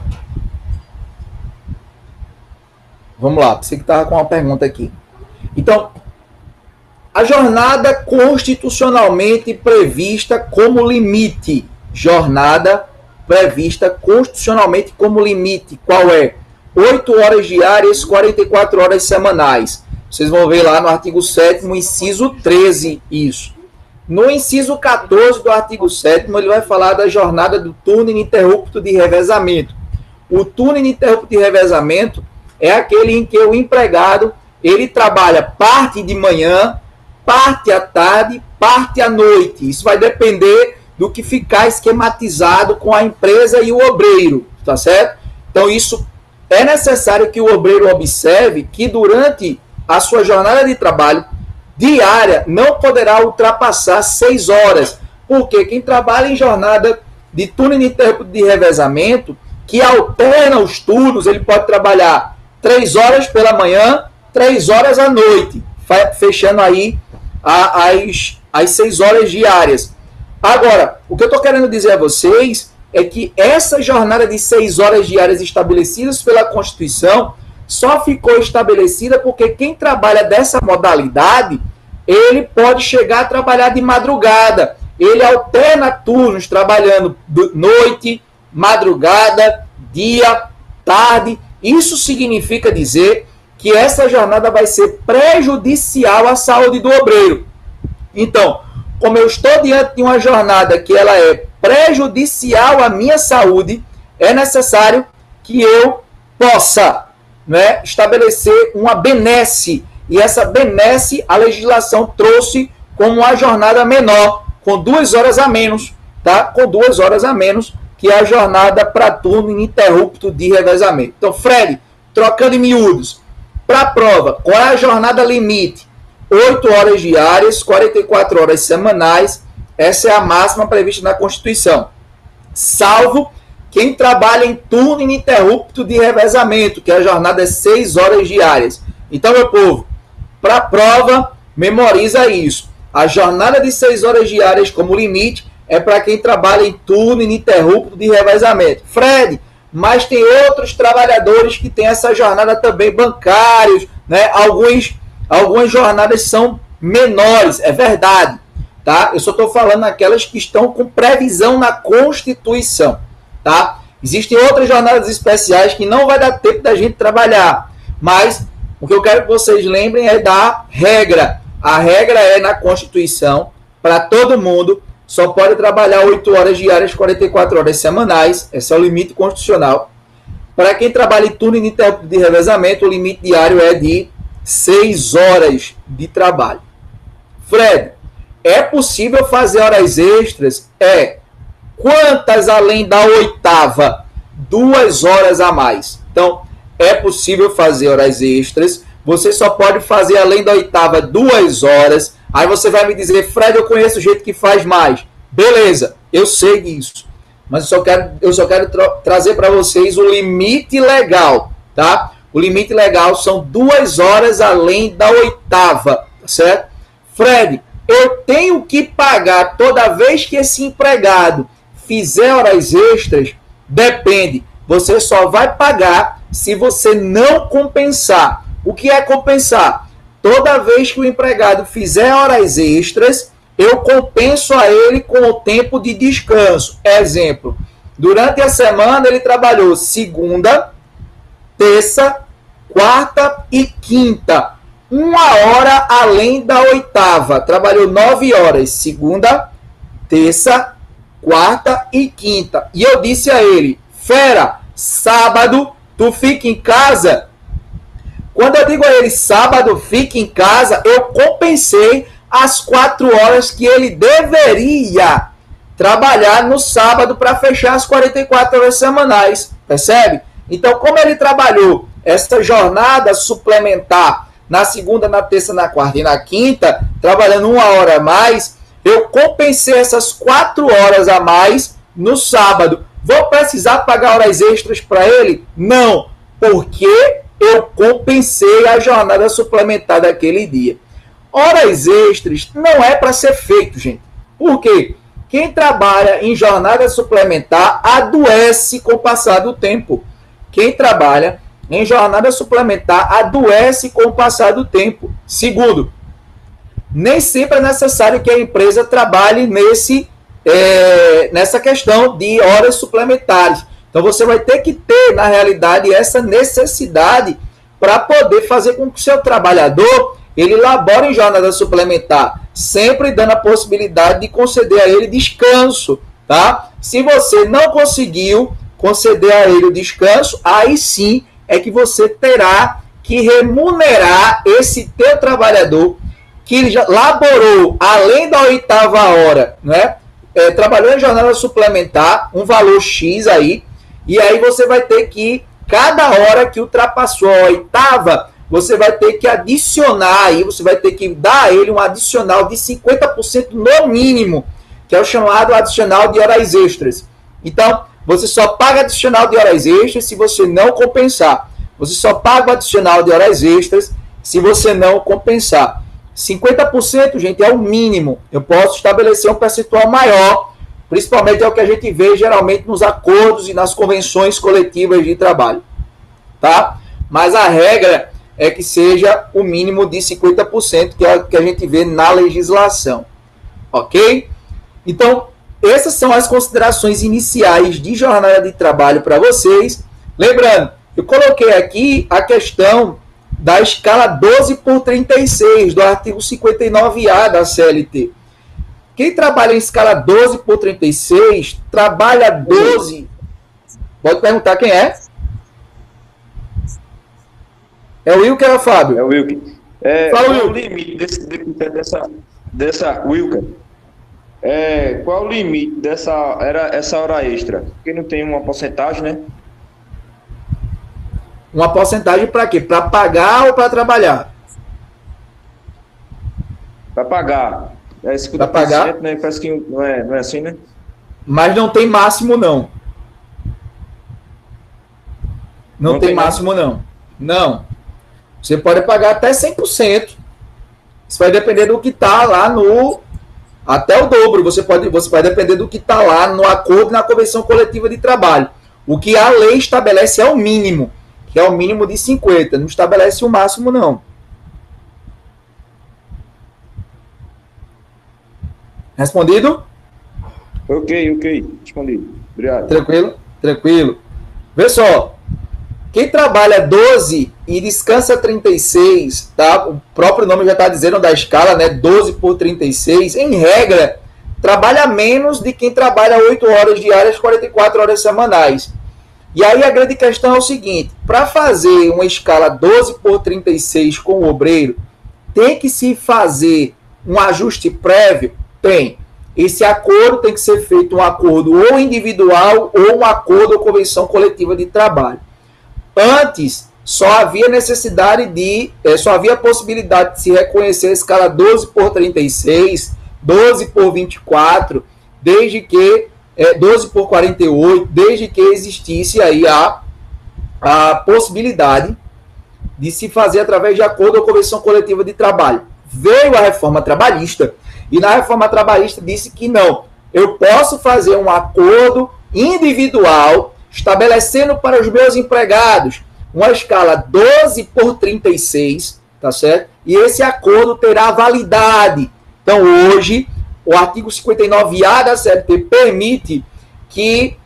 Vamos lá, você que estava com uma pergunta aqui. Então, a jornada constitucionalmente prevista como limite. Jornada prevista constitucionalmente como limite. Qual é? 8 horas diárias, 44 horas semanais. Vocês vão ver lá no artigo 7º, inciso 13, isso. No inciso 14 do artigo 7º, ele vai falar da jornada do turno ininterrupto de revezamento. O turno ininterrupto de revezamento é aquele em que o empregado, ele trabalha parte de manhã, parte à tarde, parte à noite. Isso vai depender do que ficar esquematizado com a empresa e o obreiro, tá certo? Então, isso é necessário que o obreiro observe que durante a sua jornada de trabalho diária não poderá ultrapassar 6 horas, porque quem trabalha em jornada de turno ininterrupto de revezamento, que alterna os turnos, ele pode trabalhar 3 horas pela manhã, 3 horas à noite, fechando aí as 6 horas diárias. Agora, o que eu estou querendo dizer a vocês é que essa jornada de 6 horas diárias estabelecidas pela Constituição só ficou estabelecida porque quem trabalha dessa modalidade, ele pode chegar a trabalhar de madrugada. Ele alterna turnos, trabalhando noite, madrugada, dia, tarde. Isso significa dizer que essa jornada vai ser prejudicial à saúde do obreiro. Então, como eu estou diante de uma jornada que ela é prejudicial à minha saúde, é necessário que eu possa, né, estabelecer uma benesse. E essa benesse a legislação trouxe como uma jornada menor, com 2 horas a menos, tá? Com 2 horas a menos que a jornada para turno ininterrupto de revezamento. Então, Fred, trocando em miúdos, para a prova, qual é a jornada limite? 8 horas diárias, 44 horas semanais, essa é a máxima prevista na Constituição. Salvo quem trabalha em turno ininterrupto de revezamento, que a jornada é 6 horas diárias. Então, meu povo, para a prova, memoriza isso. A jornada de 6 horas diárias como limite é para quem trabalha em turno ininterrupto de revezamento. Fred, mas tem outros trabalhadores que têm essa jornada também, bancários, né? Algumas jornadas são menores, é verdade, tá? Eu só estou falando aquelas que estão com previsão na Constituição, tá? Existem outras jornadas especiais que não vai dar tempo da gente trabalhar, mas o que eu quero que vocês lembrem é da regra. A regra é na Constituição, para todo mundo, só pode trabalhar 8 horas diárias, 44 horas semanais, esse é o limite constitucional. Para quem trabalha em turno ininterrupto de revezamento, o limite diário é de 6 horas de trabalho. Fred, é possível fazer horas extras? É. Quantas além da 8ª? 2 horas a mais. Então, é possível fazer horas extras. Você só pode fazer além da 8ª 2 horas. Aí você vai me dizer, Fred, eu conheço gente que faz mais. Beleza, eu sei disso. Mas eu só quero trazer para vocês o limite legal, tá? O limite legal são 2 horas além da 8ª, tá certo? Fred, eu tenho que pagar toda vez que esse empregado fizer horas extras? Depende. Você só vai pagar se você não compensar. O que é compensar? Toda vez que o empregado fizer horas extras, eu compenso a ele com o tempo de descanso. Exemplo, durante a semana ele trabalhou segunda, terça, quarta e quinta. 1 hora além da 8ª. Trabalhou 9 horas, segunda, terça, quarta e quinta. E eu disse a ele, fera, sábado tu fica em casa? Quando eu digo a ele, sábado fica em casa, eu compensei as 4 horas que ele deveria trabalhar no sábado para fechar as 44 horas semanais, percebe? Então, como ele trabalhou essa jornada suplementar na segunda, na terça, na quarta e na quinta, trabalhando 1 hora a mais, eu compensei essas 4 horas a mais no sábado. Vou precisar pagar horas extras para ele? Não, porque eu compensei a jornada suplementar daquele dia. Horas extras não é para ser feito, gente. Por quê? Quem trabalha em jornada suplementar adoece com o passar do tempo. Quem trabalha em jornada suplementar adoece com o passar do tempo. Segundo, nem sempre é necessário que a empresa trabalhe nessa questão de horas suplementares. Então você vai ter que ter, na realidade, essa necessidade para poder fazer com que o seu trabalhador ele labore em jornada suplementar, sempre dando a possibilidade de conceder a ele descanso, tá? Se você não conseguiu conceder a ele o descanso, aí sim é que você terá que remunerar esse teu trabalhador que já laborou além da 8ª hora, né? Trabalhou em jornada suplementar, um valor X aí, e aí você vai ter que, cada hora que ultrapassou a 8ª, você vai ter que adicionar aí, você vai ter que dar a ele um adicional de 50% no mínimo, que é o chamado adicional de horas extras. Então, você só paga adicional de horas extras se você não compensar. Você só paga o adicional de horas extras se você não compensar. 50%, gente, é o mínimo. Eu posso estabelecer um percentual maior, principalmente é o que a gente vê geralmente nos acordos e nas convenções coletivas de trabalho, tá? Mas a regra é que seja o mínimo de 50%, que é o que a gente vê na legislação, ok? Então, essas são as considerações iniciais de jornada de trabalho para vocês. Lembrando, eu coloquei aqui a questão da escala 12/36 do artigo 59A da CLT. Quem trabalha em escala 12/36 trabalha 12. Pode perguntar quem é? É o Wilker ou é o Fábio? É o Wilker. Fala, qual Wilker. o limite dessa Wilker? Qual o limite essa hora extra? Porque não tem uma porcentagem, né? Uma porcentagem para quê? Para pagar ou para trabalhar? Para pagar. 50%, para pagar? Né? Parece que não é assim, né? Mas não tem máximo, não. Não tem máximo, não. Não. Você pode pagar até 100%. Isso vai depender do que está lá no... Até o dobro. Você vai depender do que está lá no acordo na convenção coletiva de trabalho. O que a lei estabelece é o mínimo, que é o mínimo de 50, não estabelece o máximo, não. Respondido? Ok, respondido. Obrigado. Tranquilo. Vê só, quem trabalha 12 e descansa 36, tá? O próprio nome já está dizendo da escala, né? 12 por 36, em regra, trabalha menos de quem trabalha 8 horas diárias, 44 horas semanais. E aí a grande questão é o seguinte, para fazer uma escala 12 por 36 com o obreiro, tem que se fazer um ajuste prévio? Tem. Esse acordo tem que ser feito um acordo ou individual ou um acordo ou convenção coletiva de trabalho. Antes, só havia possibilidade de se reconhecer a escala 12 por 36, 12 por 24, 12 por 48, desde que existisse aí a possibilidade de se fazer através de acordo ou convenção coletiva de trabalho. Veio a reforma trabalhista, e na reforma trabalhista disse que não, eu posso fazer um acordo individual, estabelecendo para os meus empregados uma escala 12 por 36, tá certo? E esse acordo terá validade. Então, hoje, o artigo 59A da CLT permite que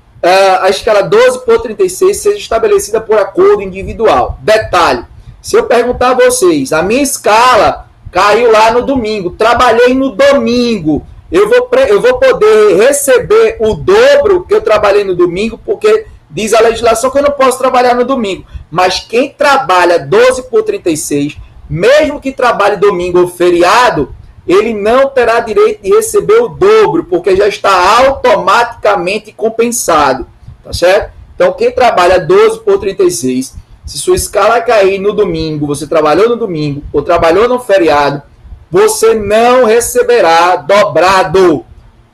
a escala 12 por 36 seja estabelecida por acordo individual. Detalhe, se eu perguntar a vocês, a minha escala caiu lá no domingo, trabalhei no domingo, eu vou poder receber o dobro que eu trabalhei no domingo, porque diz a legislação que eu não posso trabalhar no domingo. Mas quem trabalha 12 por 36, mesmo que trabalhe domingo ou feriado, ele não terá direito de receber o dobro, porque já está automaticamente compensado, tá certo? Então, quem trabalha 12 por 36, se sua escala cair no domingo, você trabalhou no domingo ou trabalhou no feriado, você não receberá dobrado.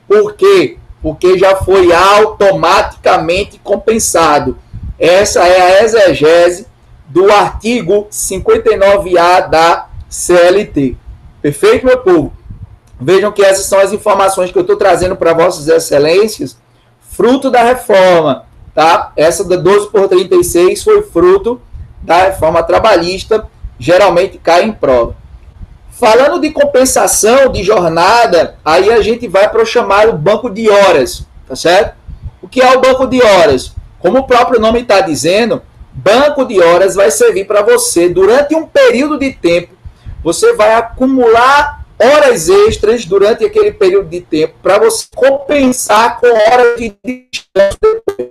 Por quê? Porque já foi automaticamente compensado. Essa é a exegese do artigo 59A da CLT. Perfeito, meu povo? Vejam que essas são as informações que eu estou trazendo para vossas excelências, fruto da reforma, tá? Essa da 12 por 36 foi fruto da reforma trabalhista, geralmente cai em prova. Falando de compensação de jornada, aí a gente vai para o chamado banco de horas, tá certo? O que é o banco de horas? Como o próprio nome está dizendo, banco de horas vai servir para você, durante um período de tempo, você vai acumular horas extras durante aquele período de tempo para você compensar com horas de descanso depois.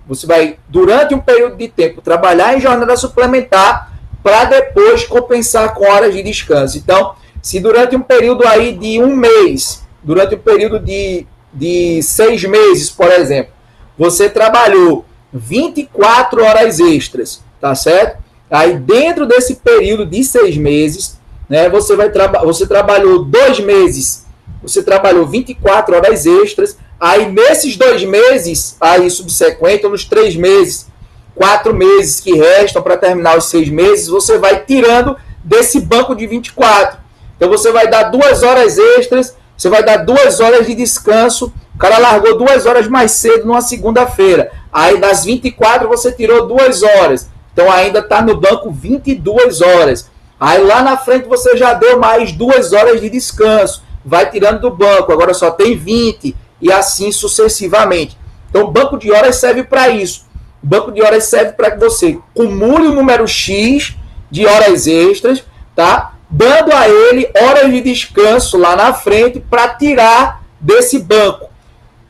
Você vai, durante um período de tempo, trabalhar em jornada suplementar para depois compensar com horas de descanso. Então, se durante um período aí de um mês, durante um período de 6 meses, por exemplo, você trabalhou 24 horas extras, tá certo? Aí, dentro desse período de 6 meses, né, você trabalhou 2 meses, você trabalhou 24 horas extras, aí nesses 2 meses, aí subsequente, ou nos 3 meses, 4 meses que restam para terminar os 6 meses, você vai tirando desse banco de 24. Então, você vai dar 2 horas extras, você vai dar 2 horas de descanso, o cara largou 2 horas mais cedo numa segunda-feira, aí das 24 você tirou 2 horas, então ainda está no banco 22 horas. Aí lá na frente você já deu mais 2 horas de descanso, vai tirando do banco, agora só tem 20, e assim sucessivamente. Então o banco de horas serve para isso. O banco de horas serve para que você acumule o número X de horas extras, tá? Dando a ele horas de descanso lá na frente para tirar desse banco.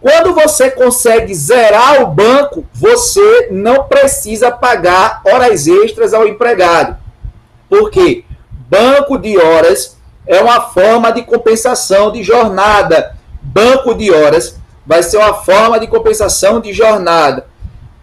Quando você consegue zerar o banco, você não precisa pagar horas extras ao empregado. Por quê? Banco de horas é uma forma de compensação de jornada. Banco de horas vai ser uma forma de compensação de jornada.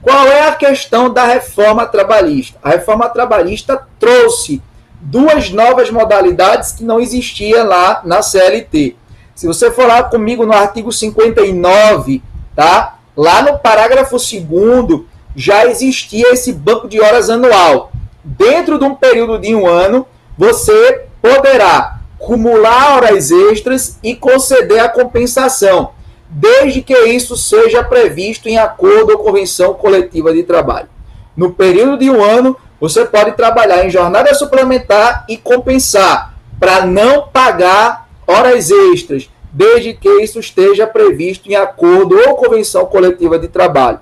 Qual é a questão da reforma trabalhista? A reforma trabalhista trouxe 2 novas modalidades que não existiam lá na CLT. Se você for lá comigo no artigo 59, tá? Lá no parágrafo 2º, já existia esse banco de horas anual. Dentro de um período de 1 ano, você poderá acumular horas extras e conceder a compensação. desde que isso seja previsto em acordo ou convenção coletiva de trabalho. No período de um ano, você pode trabalhar em jornada suplementar e compensar, para não pagar horas extras, desde que isso esteja previsto em acordo ou convenção coletiva de trabalho.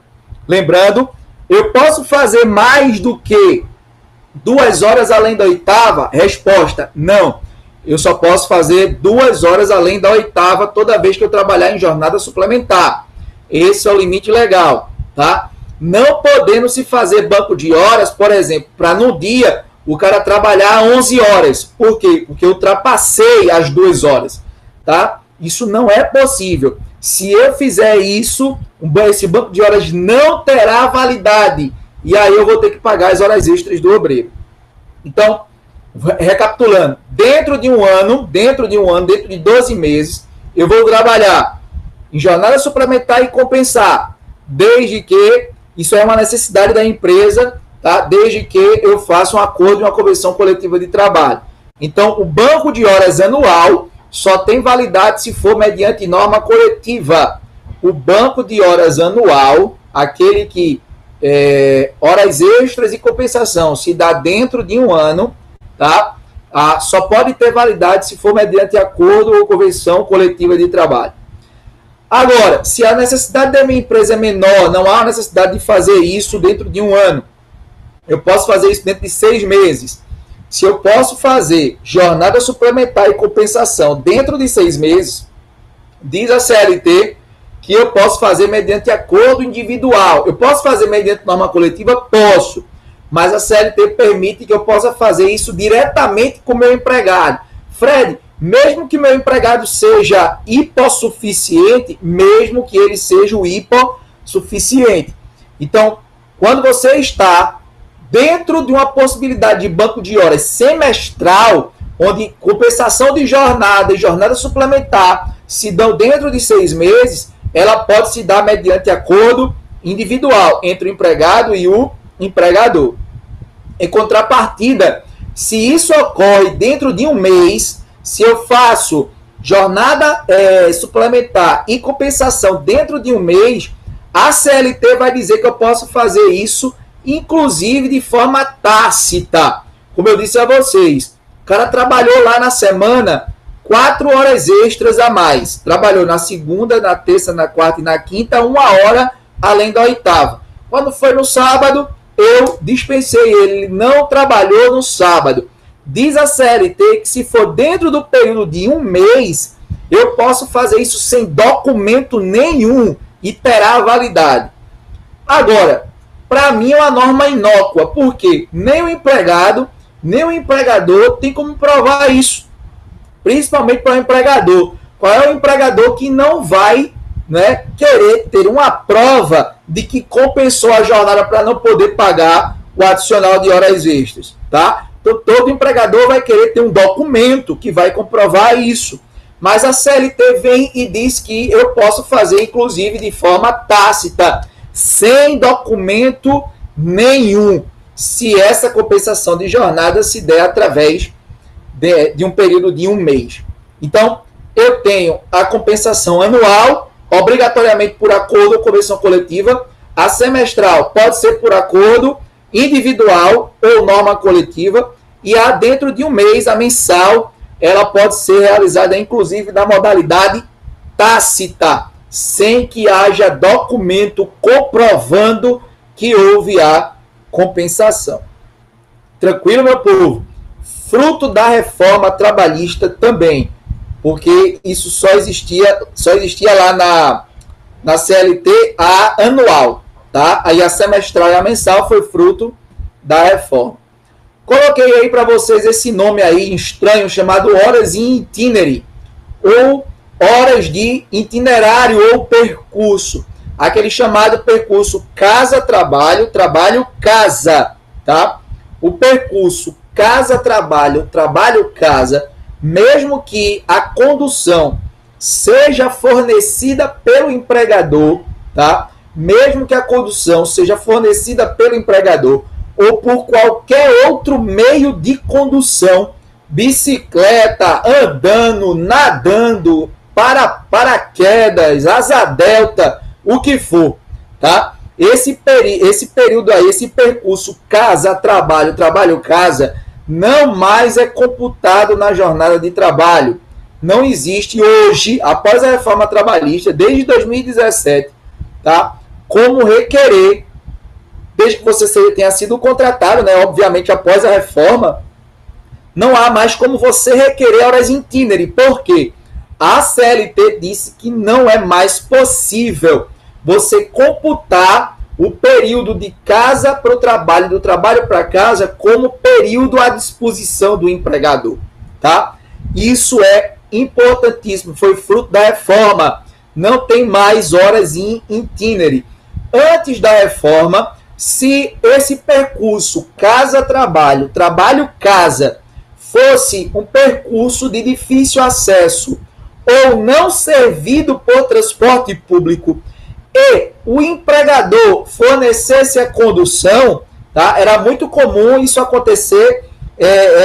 Lembrando, eu posso fazer mais do que 2 horas além da oitava? Resposta, não. Eu só posso fazer 2 horas além da oitava toda vez que eu trabalhar em jornada suplementar. Esse é o limite legal, tá? Não podendo se fazer banco de horas, por exemplo, para no dia o cara trabalhar 11 horas. Por quê? Porque eu ultrapassei as 2 horas, tá? Isso não é possível. Se eu fizer isso, esse banco de horas não terá validade. E aí eu vou ter que pagar as horas extras do obreiro. Então, recapitulando, dentro de 12 meses, eu vou trabalhar em jornada suplementar e compensar, desde que isso é uma necessidade da empresa, tá? Desde que eu faça um acordo e uma convenção coletiva de trabalho. Então, o banco de horas anual só tem validade se for mediante norma coletiva. O banco de horas anual, aquele que horas extras e compensação se dá dentro de um ano, tá? Só pode ter validade se for mediante acordo ou convenção coletiva de trabalho. Agora, se a necessidade da minha empresa é menor, não há necessidade de fazer isso dentro de um ano. Eu posso fazer isso dentro de 6 meses. Se eu posso fazer jornada suplementar e compensação dentro de 6 meses, diz a CLT que eu posso fazer mediante acordo individual. Eu posso fazer mediante norma coletiva? Posso. Mas a CLT permite que eu possa fazer isso diretamente com o meu empregado. Fred, mesmo que meu empregado seja hipossuficiente, mesmo que ele seja o hipossuficiente. Então, quando você está dentro de uma possibilidade de banco de horas semestral, onde compensação de jornada e jornada suplementar se dão dentro de 6 meses, ela pode se dar mediante acordo individual entre o empregado e o empregador. Em contrapartida, se isso ocorre dentro de um mês, se eu faço jornada suplementar e compensação dentro de um mês, a CLT vai dizer que eu posso fazer isso, inclusive de forma tácita. Como eu disse a vocês, o cara trabalhou lá na semana 4 horas extras a mais. Trabalhou na segunda, na terça, na quarta e na quinta, 1 hora além da oitava. Quando foi no sábado, eu dispensei ele. Ele não trabalhou no sábado. Diz a CLT que se for dentro do período de um mês, eu posso fazer isso sem documento nenhum e terá validade. Agora, para mim é uma norma inócua, porque nem o empregado, nem o empregador tem como provar isso. Principalmente para o empregador. Qual é o empregador que não vai, né, querer ter uma prova de que compensou a jornada para não poder pagar o adicional de horas extras, tá? Então, todo empregador vai querer ter um documento que vai comprovar isso. Mas a CLT vem e diz que eu posso fazer, inclusive, de forma tácita, sem documento nenhum, se essa compensação de jornada se der através de um período de um mês. Então, eu tenho a compensação anual, obrigatoriamente por acordo ou convenção coletiva. A semestral pode ser por acordo individual ou norma coletiva. E a dentro de um mês, a mensal, ela pode ser realizada, inclusive, na modalidade tácita, sem que haja documento comprovando que houve a compensação. Tranquilo, meu povo? Fruto da reforma trabalhista também, porque isso só existia lá na CLT a anual, tá? Aí a semestral e a mensal foi fruto da reforma. Coloquei aí para vocês esse nome aí estranho chamado horas in itinere, ou horas de itinerário ou percurso. Aquele chamado percurso casa-trabalho, trabalho-casa, tá? O percurso casa-trabalho, trabalho-casa, mesmo que a condução seja fornecida pelo empregador, tá? Mesmo que a condução seja fornecida pelo empregador ou por qualquer outro meio de condução, bicicleta, andando, nadando, paraquedas, asa delta, o que for, tá? Esse período aí, esse percurso casa-trabalho, trabalho-casa, não mais é computado na jornada de trabalho. Não existe hoje, após a reforma trabalhista, desde 2017, tá? Como requerer, desde que você tenha sido contratado, né? Obviamente, após a reforma, não há mais como você requerer horas itinerárias. Por quê? A CLT disse que não é mais possível você computar o período de casa para o trabalho, do trabalho para casa, como período à disposição do empregador, tá? Isso é importantíssimo, foi fruto da reforma. Não tem mais horas em itinerário. Antes da reforma, se esse percurso casa-trabalho, trabalho-casa, fosse um percurso de difícil acesso ou não servido por transporte público e o empregador fornecesse a condução, tá? Era muito comum isso acontecer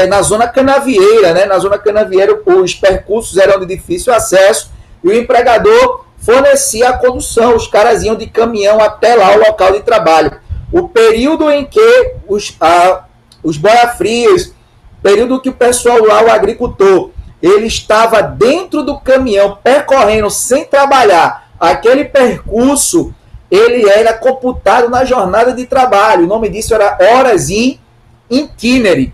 na zona canavieira, né? Na zona canavieira os percursos eram de difícil acesso e o empregador fornecia a condução, os caras iam de caminhão até lá o local de trabalho. O período em que os boia-frias, período que o pessoal lá, o agricultor, ele estava dentro do caminhão, percorrendo sem trabalhar, aquele percurso, ele era computado na jornada de trabalho. O nome disso era horas em itinerário.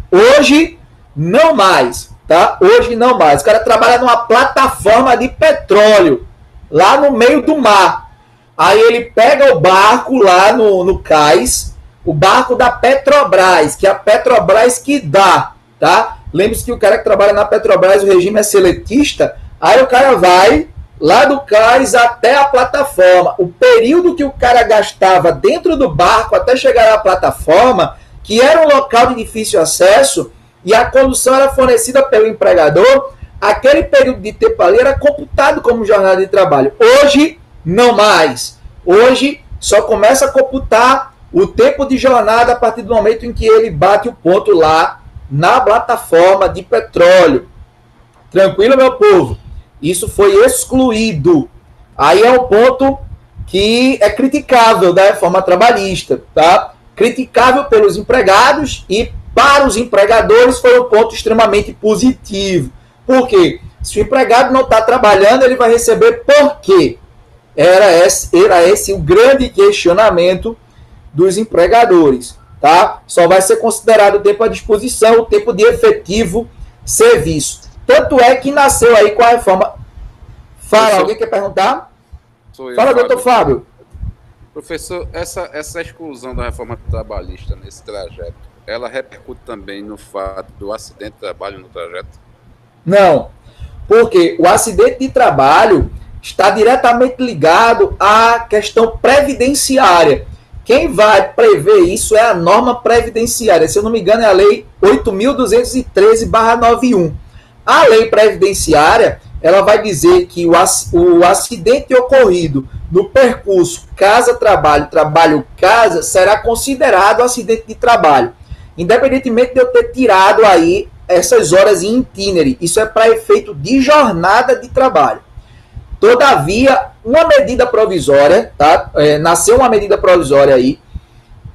Hoje, não mais, tá? Hoje, não mais. O cara trabalha numa plataforma de petróleo, lá no meio do mar. Aí ele pega o barco lá no cais, o barco da Petrobras, que é a Petrobras que dá, tá? Lembre-se que o cara que trabalha na Petrobras, o regime é seletista, aí o cara vai lá do cais até a plataforma. O período que o cara gastava dentro do barco até chegar à plataforma, que era um local de difícil acesso, e a condução era fornecida pelo empregador, aquele período de tempo ali era computado como jornada de trabalho. Hoje, não mais. Hoje, só começa a computar o tempo de jornada a partir do momento em que ele bate o ponto lá na plataforma de petróleo. Tranquilo, meu povo? Isso foi excluído. Aí é um ponto que é criticável da reforma trabalhista, tá? Criticável pelos empregados e para os empregadores foi um ponto extremamente positivo. Por quê? Se o empregado não está trabalhando, ele vai receber por quê? Era esse o grande questionamento dos empregadores, tá? Só vai ser considerado o tempo à disposição, o tempo de efetivo serviço. Tanto é que nasceu aí com a reforma. Fala, alguém quer perguntar? Sou eu, Fala, doutor Fábio. Professor, essa exclusão da reforma trabalhista nesse trajeto, ela repercute também no fato do acidente de trabalho no trajeto? Não, porque o acidente de trabalho está diretamente ligado à questão previdenciária. Quem vai prever isso é a norma previdenciária. Se eu não me engano, é a lei 8.213/91. A lei previdenciária, ela vai dizer que o acidente ocorrido no percurso casa-trabalho, trabalho-casa, será considerado acidente de trabalho. Independentemente de eu ter tirado aí essas horas em itinerário. Isso é para efeito de jornada de trabalho. Todavia, uma medida provisória, tá? Nasceu uma medida provisória aí,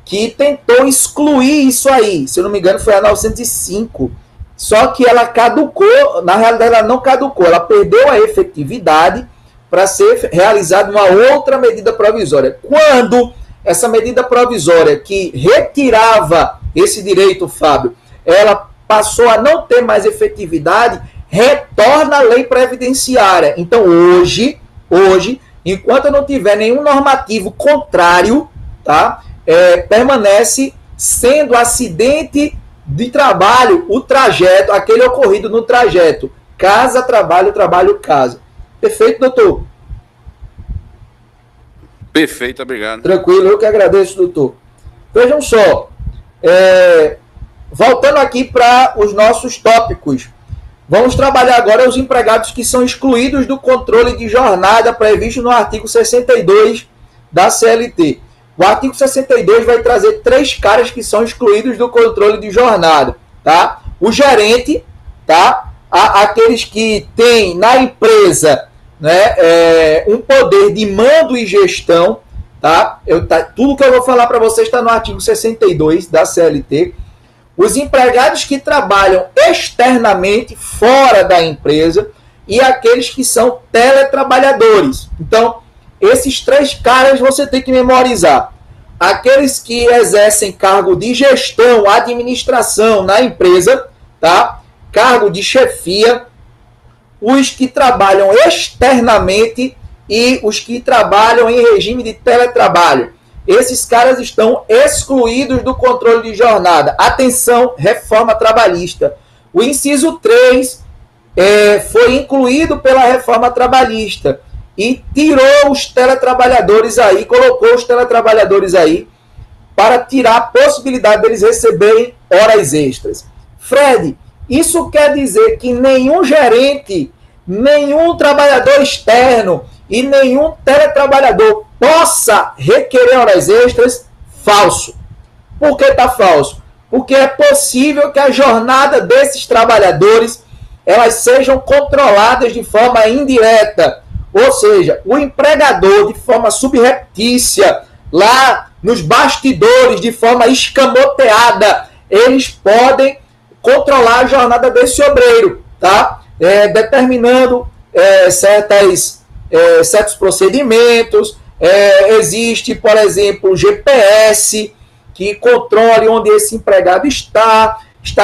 que tentou excluir isso aí. Se eu não me engano, foi a 905. Só que ela caducou, na realidade ela não caducou, ela perdeu a efetividade para ser realizada uma outra medida provisória. Quando essa medida provisória que retirava esse direito, Fábio, ela passou a não ter mais efetividade, retorna a lei previdenciária. Então, hoje, enquanto não tiver nenhum normativo contrário, tá, permanece sendo acidente de trabalho o trajeto, aquele ocorrido no trajeto casa-trabalho, trabalho-casa. Perfeito, doutor? Perfeito, obrigado. Tranquilo, eu que agradeço, doutor. Vejam só, voltando aqui para os nossos tópicos, vamos trabalhar agora os empregados que são excluídos do controle de jornada previsto no artigo 62 da CLT. O artigo 62 vai trazer 3 caras que são excluídos do controle de jornada, tá? O gerente, tá? aqueles que têm na empresa, né, um poder de mando e gestão, tá? Tudo que eu vou falar para vocês está no artigo 62 da CLT. Os empregados que trabalham externamente, fora da empresa, e aqueles que são teletrabalhadores. Então, esses 3 caras você tem que memorizar. Aqueles que exercem cargo de gestão, administração na empresa, tá? Cargo de chefia, os que trabalham externamente e os que trabalham em regime de teletrabalho. Esses caras estão excluídos do controle de jornada. Atenção, reforma trabalhista. O inciso 3 foi incluído pela reforma trabalhista e tirou os teletrabalhadores aí, colocou os teletrabalhadores aí para tirar a possibilidade deles receberem horas extras. Fred, isso quer dizer que nenhum gerente, nenhum trabalhador externo e nenhum teletrabalhador possa requerer horas extras? Falso. Por que está falso? Porque é possível que a jornada desses trabalhadores elas sejam controladas de forma indireta. Ou seja, o empregador, de forma subreptícia, lá nos bastidores, de forma escamoteada, eles podem controlar a jornada desse obreiro, tá? Determinando certos procedimentos. Existe, por exemplo, o GPS, que controle onde esse empregado está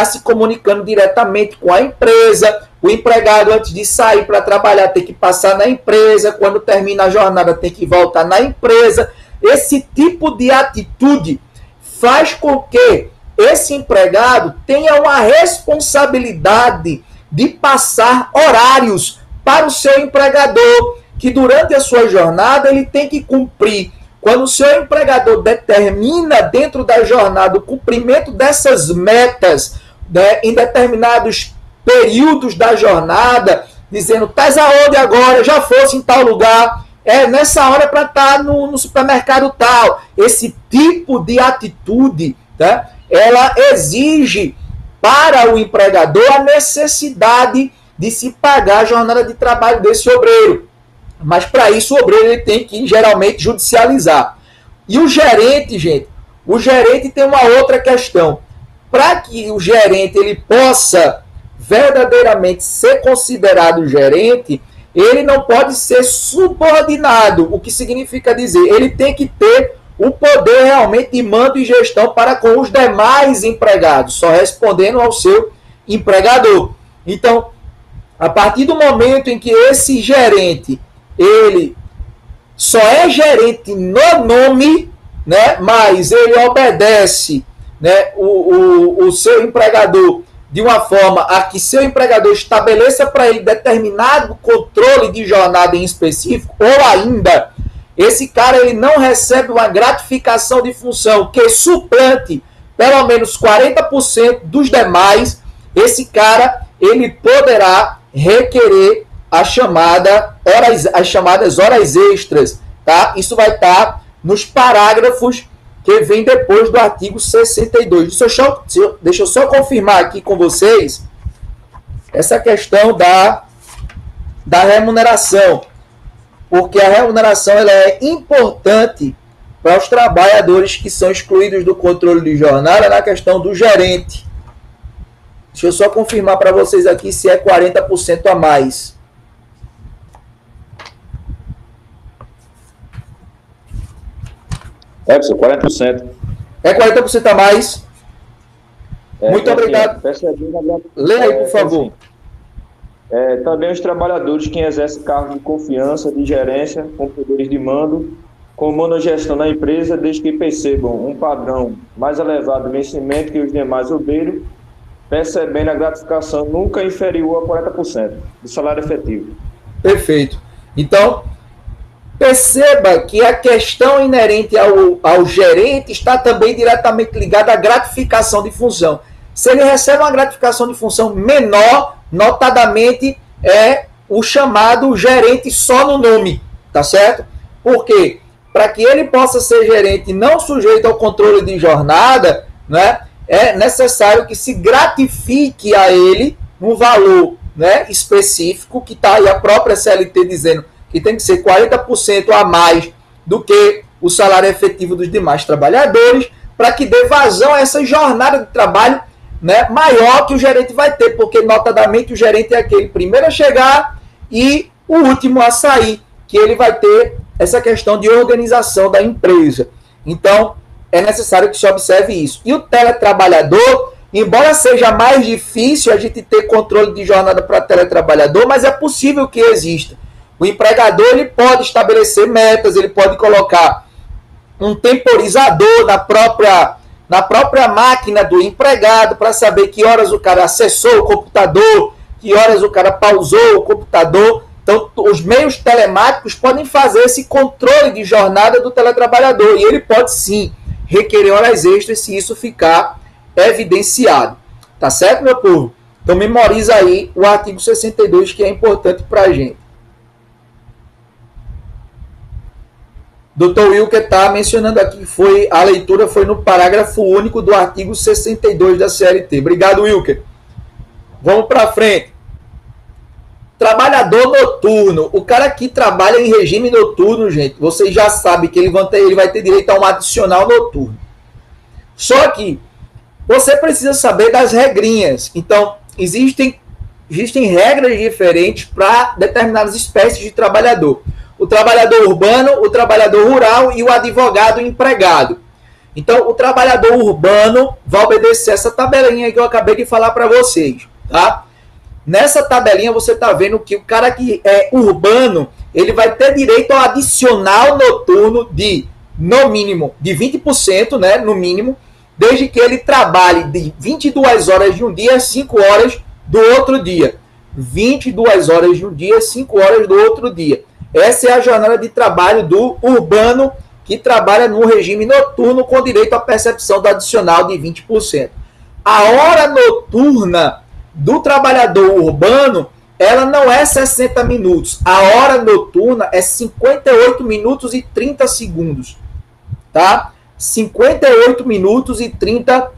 se comunicando diretamente com a empresa. O empregado, antes de sair para trabalhar, tem que passar na empresa. Quando termina a jornada, tem que voltar na empresa. Esse tipo de atitude faz com que esse empregado tenha uma responsabilidade de passar horários para o seu empregador, que durante a sua jornada ele tem que cumprir. Quando o seu empregador determina dentro da jornada o cumprimento dessas metas, né, em determinados períodos da jornada, dizendo, estás aonde agora? Já fosse em tal lugar, nessa hora para estar no supermercado tal. Esse tipo de atitude, tá, ela exige para o empregador a necessidade de se pagar a jornada de trabalho desse obreiro. Mas para isso o obreiro ele tem que geralmente judicializar. E o gerente, gente, o gerente tem uma outra questão. Para que o gerente ele possa verdadeiramente ser considerado gerente, ele não pode ser subordinado. O que significa dizer? Ele tem que ter o poder realmente de mando e gestão para com os demais empregados, só respondendo ao seu empregador. Então, a partir do momento em que esse gerente ele só é gerente no nome, né, mas ele obedece, né, o seu empregador de uma forma a que seu empregador estabeleça para ele determinado controle de jornada em específico, ou ainda, esse cara ele não recebe uma gratificação de função que suplante pelo menos 40% dos demais, esse cara ele poderá requerer as chamadas horas extras, tá? Isso vai estar nos parágrafos que vem depois do artigo 62. Deixa eu só confirmar aqui com vocês essa questão da remuneração, porque a remuneração ela é importante para os trabalhadores que são excluídos do controle de jornada na questão do gerente. Deixa eu só confirmar para vocês aqui se é 40% a mais. Professor, 40%. É 40% a mais? Muito obrigado. Leia aí, por favor. Também os trabalhadores que exercem cargos de confiança, de gerência, com poderes de mando, comandam a gestão da empresa, desde que percebam um padrão mais elevado de vencimento que os demais obreiros, percebendo a gratificação nunca inferior a 40% do salário efetivo. Perfeito. Então, perceba que a questão inerente ao gerente está também diretamente ligada à gratificação de função. Se ele recebe uma gratificação de função menor, notadamente é o chamado gerente só no nome, tá certo? Por quê? Para que ele possa ser gerente não sujeito ao controle de jornada, né, é necessário que se gratifique a ele um valor né, específico, que está aí a própria CLT dizendo que tem que ser 40% a mais do que o salário efetivo dos demais trabalhadores, para que dê vazão a essa jornada de trabalho, né, maior que o gerente vai ter, porque notadamente o gerente é aquele primeiro a chegar e o último a sair, que ele vai ter essa questão de organização da empresa. Então, é necessário que se observe isso. E o teletrabalhador, embora seja mais difícil a gente ter controle de jornada para teletrabalhador, mas é possível que exista. O empregador ele pode estabelecer metas, ele pode colocar um temporizador na própria máquina do empregado para saber que horas o cara acessou o computador, que horas o cara pausou o computador. Então, os meios telemáticos podem fazer esse controle de jornada do teletrabalhador e ele pode sim requerer horas extras se isso ficar evidenciado. Tá certo, meu povo? Então, memoriza aí o artigo 62, que é importante para a gente. Dr. Wilker está mencionando aqui que a leitura foi no parágrafo único do artigo 62 da CLT. Obrigado, Wilker. Vamos para frente. Trabalhador noturno. O cara que trabalha em regime noturno, gente, vocês já sabem que ele vai ter direito a um adicional noturno. Só que você precisa saber das regrinhas. Então, existem regras diferentes para determinadas espécies de trabalhador. O trabalhador urbano, o trabalhador rural e o advogado empregado. Então, o trabalhador urbano vai obedecer essa tabelinha que eu acabei de falar para vocês, tá? Nessa tabelinha você está vendo que o cara que é urbano, ele vai ter direito ao adicional noturno de, no mínimo, de 20%, né, no mínimo, desde que ele trabalhe de 22 horas de um dia a 5 horas do outro dia. 22 horas de um dia a 5 horas do outro dia. Essa é a jornada de trabalho do urbano que trabalha no regime noturno com direito à percepção do adicional de 20%. A hora noturna do trabalhador urbano, ela não é 60 minutos. A hora noturna é 58 minutos e 30 segundos. Tá? 52 minutos e 30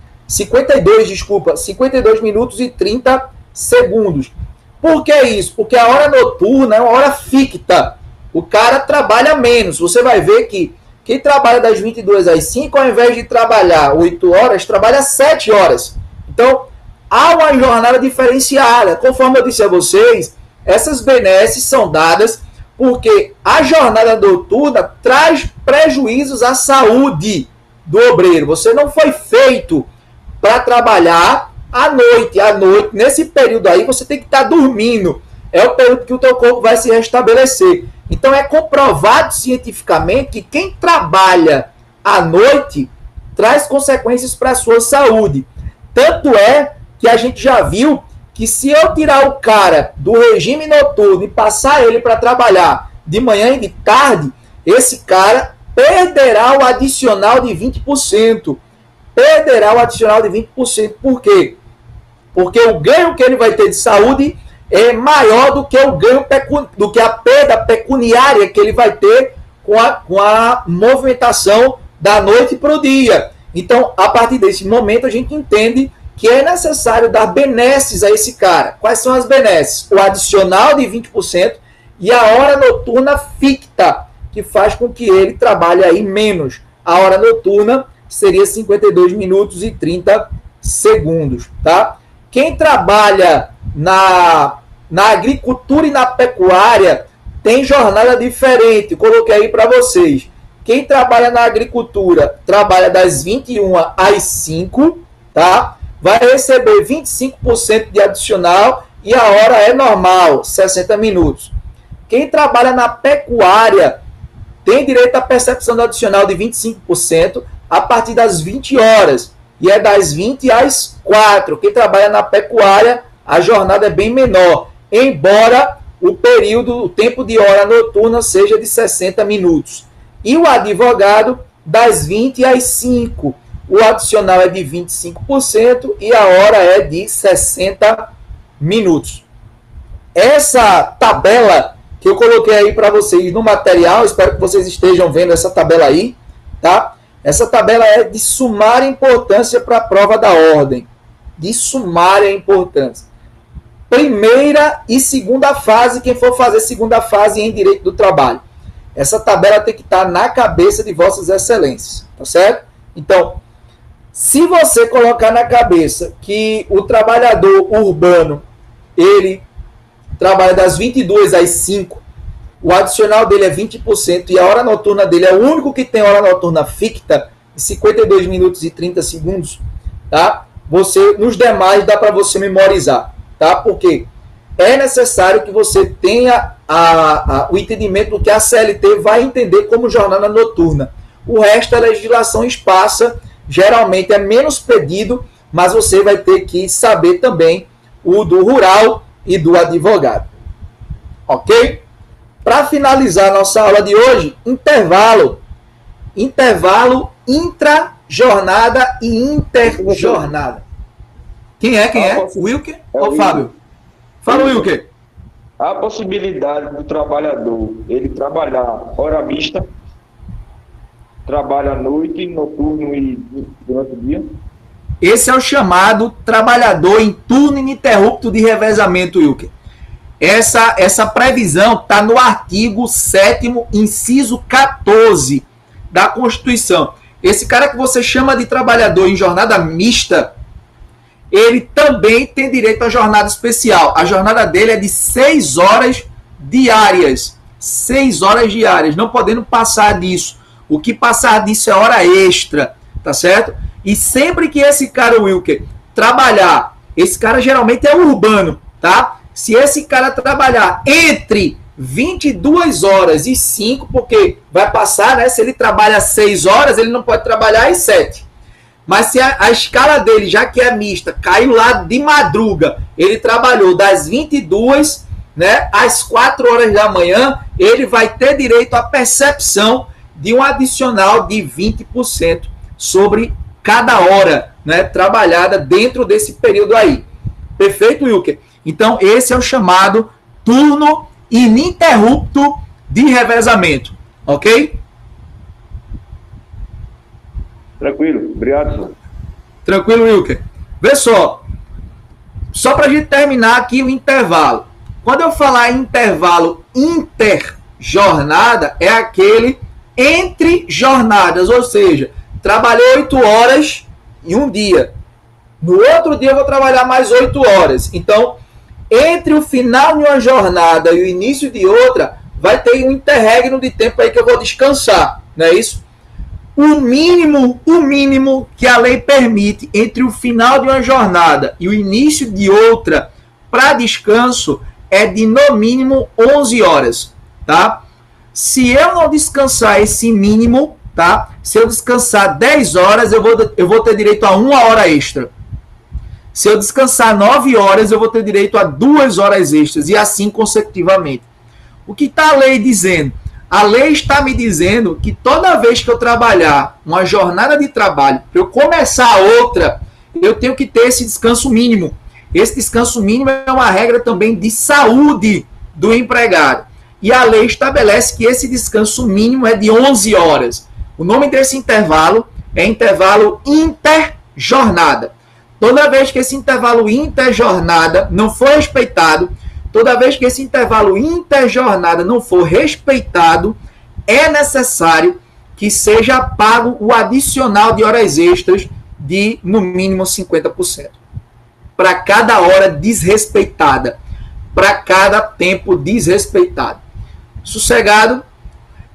segundos. Por que isso? Porque a hora noturna é uma hora ficta. O cara trabalha menos. Você vai ver que quem trabalha das 22 às 5, ao invés de trabalhar 8 horas, trabalha 7 horas. Então, há uma jornada diferenciada. Conforme eu disse a vocês, essas benesses são dadas porque a jornada noturna traz prejuízos à saúde do obreiro. Você não foi feito para trabalhar à noite. À noite, nesse período aí, você tem que estar dormindo. É o período que o teu corpo vai se restabelecer. Então, é comprovado cientificamente que quem trabalha à noite traz consequências para a sua saúde. Tanto é que a gente já viu que se eu tirar o cara do regime noturno e passar ele para trabalhar de manhã e de tarde, esse cara perderá o adicional de 20%. Perderá o adicional de 20%. Por quê? Porque o ganho que ele vai ter de saúde é maior do que o ganho do que a perda pecuniária que ele vai ter com a movimentação da noite para o dia. Então, a partir desse momento, a gente entende que é necessário dar benesses a esse cara. Quais são as benesses? O adicional de 20% e a hora noturna ficta, que faz com que ele trabalhe aí menos. A hora noturna seria 52 minutos e 30 segundos, tá? Quem trabalha na agricultura e na pecuária tem jornada diferente. Coloquei aí para vocês. Quem trabalha na agricultura trabalha das 21 às 5, tá? Vai receber 25% de adicional e a hora é normal, 60 minutos. Quem trabalha na pecuária tem direito à percepção do adicional de 25% a partir das 20 horas. E é das 20 às 4. Quem trabalha na pecuária, a jornada é bem menor. Embora o tempo de hora noturna seja de 60 minutos. E o advogado, das 20 às 5. O adicional é de 25% e a hora é de 60 minutos. Essa tabela que eu coloquei aí para vocês no material, espero que vocês estejam vendo essa tabela aí, tá? Essa tabela é de sumária importância para a prova da ordem. De sumária importância. primeira e segunda fase, quem for fazer segunda fase em direito do trabalho. Essa tabela tem que estar na cabeça de vossas excelências, tá certo? Então, se você colocar na cabeça que o trabalhador urbano, ele trabalha das 22 às 5, o adicional dele é 20% e a hora noturna dele é o único que tem hora noturna ficta, de 52 minutos e 30 segundos, tá? Nos demais dá para você memorizar, tá? Porque é necessário que você tenha o entendimento do que a CLT vai entender como jornada noturna. O resto a legislação espaça, geralmente é menos pedido, mas você vai ter que saber também o do rural e do advogado. Ok? Para finalizar nossa aula de hoje, intervalo. Intervalo intra-jornada e interjornada. Quem é? O Wilker ou o Fábio? Fala, Wilker. A possibilidade do trabalhador ele trabalhar hora mista, trabalha à noite, noturno e durante o dia. Esse é o chamado trabalhador em turno ininterrupto de revezamento, Wilker. Essa previsão está no artigo 7º, inciso 14 da Constituição. Esse cara que você chama de trabalhador em jornada mista, ele também tem direito à jornada especial. A jornada dele é de 6 horas diárias. 6 horas diárias, não podendo passar disso. O que passar disso é hora extra, tá certo? E sempre que esse cara, Wilker, trabalhar, esse cara geralmente é urbano, tá? Se esse cara trabalhar entre 22 horas e 5, porque vai passar, né? Se ele trabalha 6 horas, ele não pode trabalhar às 7. Mas se a escala dele, já que é mista, caiu lá de madruga, ele trabalhou das 22, né, às 4 horas da manhã, ele vai ter direito à percepção de um adicional de 20% sobre cada hora, né, trabalhada dentro desse período aí. Perfeito, Wilker? Então, esse é o chamado turno ininterrupto de revezamento. Ok? Tranquilo, obrigado, senhor. Tranquilo, Wilker. Vê só para a gente terminar aqui o intervalo. Quando eu falar em intervalo interjornada, é aquele entre jornadas, ou seja, trabalhei 8 horas em um dia. No outro dia eu vou trabalhar mais 8 horas. Então, entre o final de uma jornada e o início de outra, vai ter um interregno de tempo aí que eu vou descansar, não é isso? O mínimo que a lei permite entre o final de uma jornada e o início de outra para descanso é de no mínimo 11 horas, tá? Se eu não descansar esse mínimo, tá? Se eu descansar 10 horas, eu vou ter direito a 1 hora extra. Se eu descansar 9 horas, eu vou ter direito a 2 horas extras e assim consecutivamente. O que está a lei dizendo? A lei está me dizendo que toda vez que eu trabalhar uma jornada de trabalho, para eu começar outra, eu tenho que ter esse descanso mínimo. Esse descanso mínimo é uma regra também de saúde do empregado. E a lei estabelece que esse descanso mínimo é de 11 horas. O nome desse intervalo é intervalo interjornada. Toda vez que esse intervalo interjornada não for respeitado, toda vez que esse intervalo interjornada não for respeitado, é necessário que seja pago o adicional de horas extras de, no mínimo, 50%. Para cada hora desrespeitada. Para cada tempo desrespeitado. Sossegado?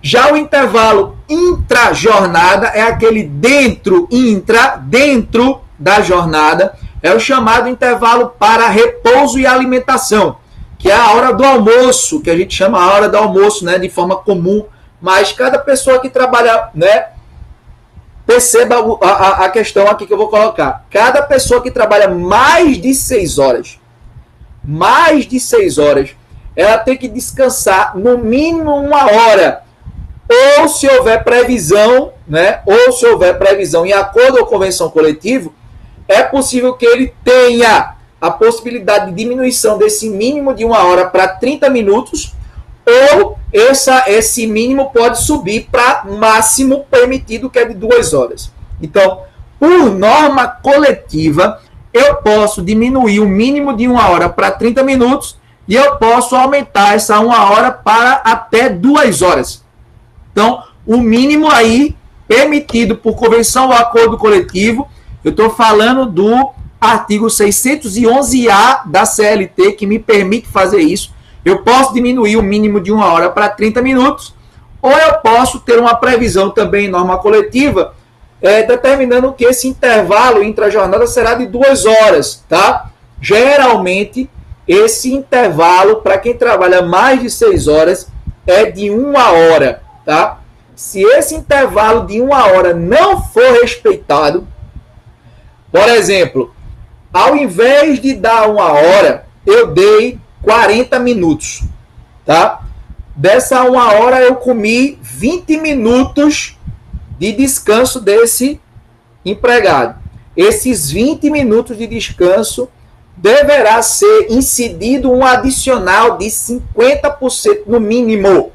Já o intervalo intrajornada é aquele dentro da jornada. É o chamado intervalo para repouso e alimentação, que é a hora do almoço, que a gente chama a hora do almoço, né, de forma comum, mas cada pessoa que trabalha, né, perceba a questão aqui que eu vou colocar. Cada pessoa que trabalha mais de 6 horas, ela tem que descansar no mínimo 1 hora, ou se houver previsão, né, em acordo com a convenção coletiva, é possível que ele tenha a possibilidade de diminuição desse mínimo de 1 hora para 30 minutos, ou esse mínimo pode subir para máximo permitido, que é de 2 horas. Então, por norma coletiva, eu posso diminuir o mínimo de 1 hora para 30 minutos e eu posso aumentar essa 1 hora para até 2 horas. Então, o mínimo aí permitido por convenção ou acordo coletivo, eu estou falando do artigo 611-A da CLT, que me permite fazer isso. Eu posso diminuir o mínimo de 1 hora para 30 minutos, ou eu posso ter uma previsão também em norma coletiva, determinando que esse intervalo intra-jornada será de 2 horas, tá? Geralmente, esse intervalo, para quem trabalha mais de 6 horas, é de 1 hora, tá? Se esse intervalo de 1 hora não for respeitado, por exemplo, ao invés de dar 1 hora, eu dei 40 minutos, tá? Dessa 1 hora eu comi 20 minutos de descanso desse empregado. Esses 20 minutos de descanso deverá ser incidido um adicional de 50% no mínimo.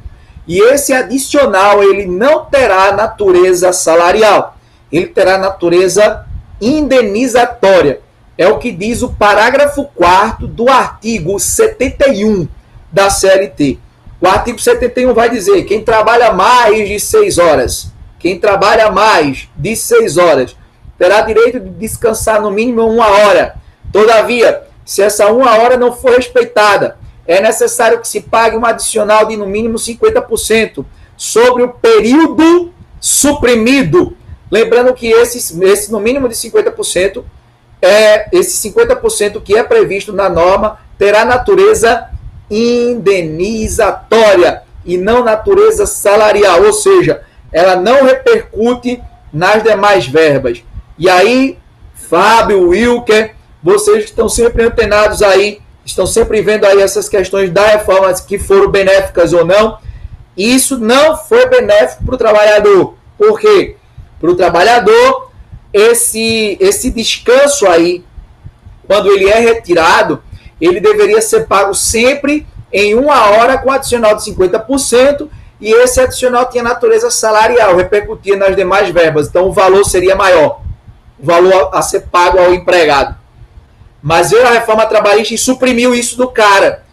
E esse adicional, ele não terá natureza salarial, ele terá natureza indenizatória. É o que diz o parágrafo 4º do artigo 71 da CLT. O artigo 71 vai dizer: quem trabalha mais de 6 horas, quem trabalha mais de 6 horas, terá direito de descansar no mínimo 1 hora. Todavia, se essa 1 hora não for respeitada, é necessário que se pague um adicional de no mínimo 50% sobre o período suprimido. Lembrando que esse no mínimo de 50%, esse 50% que é previsto na norma, terá natureza indenizatória e não natureza salarial, ou seja, ela não repercute nas demais verbas. E aí, Fábio, Wilker, vocês estão sempre antenados aí, estão sempre vendo aí essas questões da reforma que foram benéficas ou não. Isso não foi benéfico para o trabalhador. Por quê? Para o trabalhador, esse descanso aí, quando ele é retirado, ele deveria ser pago sempre em 1 hora com adicional de 50%, e esse adicional tinha natureza salarial, repercutia nas demais verbas, então o valor seria maior, o valor a ser pago ao empregado. Mas veio a reforma trabalhista e suprimiu isso do cara,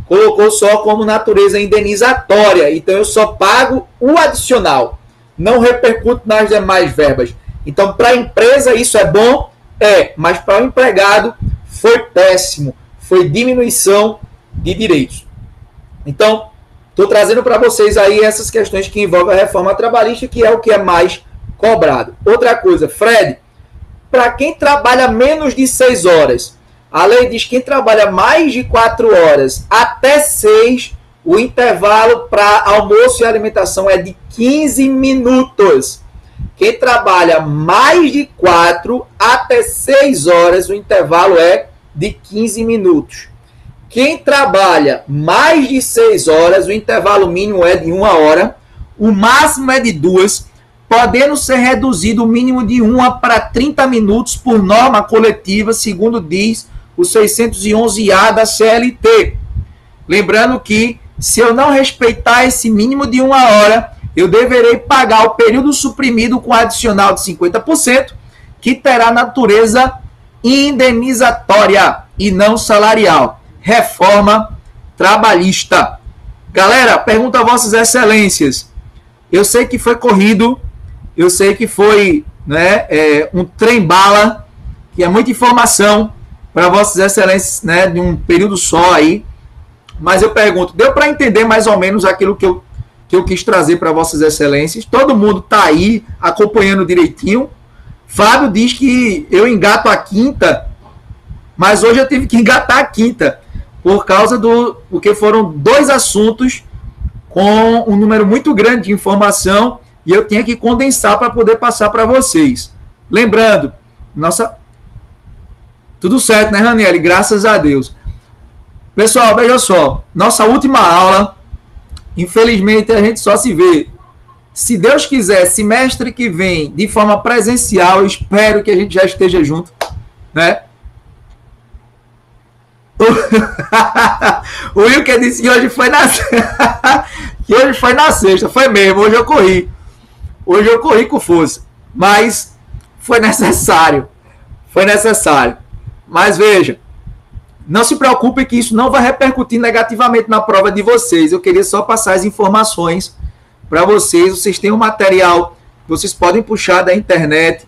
colocou só como natureza indenizatória, então eu só pago o adicional, não repercute nas demais verbas. Então, para a empresa isso é bom? Mas para o empregado foi péssimo, foi diminuição de direitos. Então, estou trazendo para vocês aí essas questões que envolvem a reforma trabalhista, que é o que é mais cobrado. Outra coisa, Fred, para quem trabalha menos de 6 horas, a lei diz que quem trabalha mais de 4 horas até 6, o intervalo para almoço e alimentação é de 15 minutos. Quem trabalha mais de 4 até 6 horas, o intervalo é de 15 minutos. Quem trabalha mais de 6 horas, o intervalo mínimo é de 1 hora, o máximo é de 2, podendo ser reduzido o mínimo de 1 para 30 minutos por norma coletiva, segundo diz o 611-A da CLT. Lembrando que, se eu não respeitar esse mínimo de 1 hora, eu deverei pagar o período suprimido com adicional de 50%, que terá natureza indenizatória e não salarial. Reforma trabalhista. Galera, pergunta a vossas excelências. Eu sei que foi corrido, eu sei que foi um trem-bala, que é muita informação para vossas excelências, de um período só aí. Mas eu pergunto, deu para entender mais ou menos aquilo que eu quis trazer para vossas excelências? Todo mundo está aí acompanhando direitinho. Fábio diz que eu engato a quinta, mas hoje eu tive que engatar a quinta, por causa porque foram 2 assuntos com um número muito grande de informação e eu tinha que condensar para poder passar para vocês. Lembrando, tudo certo, né, Raniele? Graças a Deus. Pessoal, veja só, nossa última aula, infelizmente a gente só se vê, se Deus quiser, semestre que vem, de forma presencial, eu espero que a gente já esteja junto, né? O Wilker disse que hoje foi na sexta, foi mesmo, hoje eu corri com força, mas foi necessário, Mas veja, não se preocupe que isso não vai repercutir negativamente na prova de vocês. Eu queria só passar as informações para vocês. Vocês têm um material, vocês podem puxar da internet.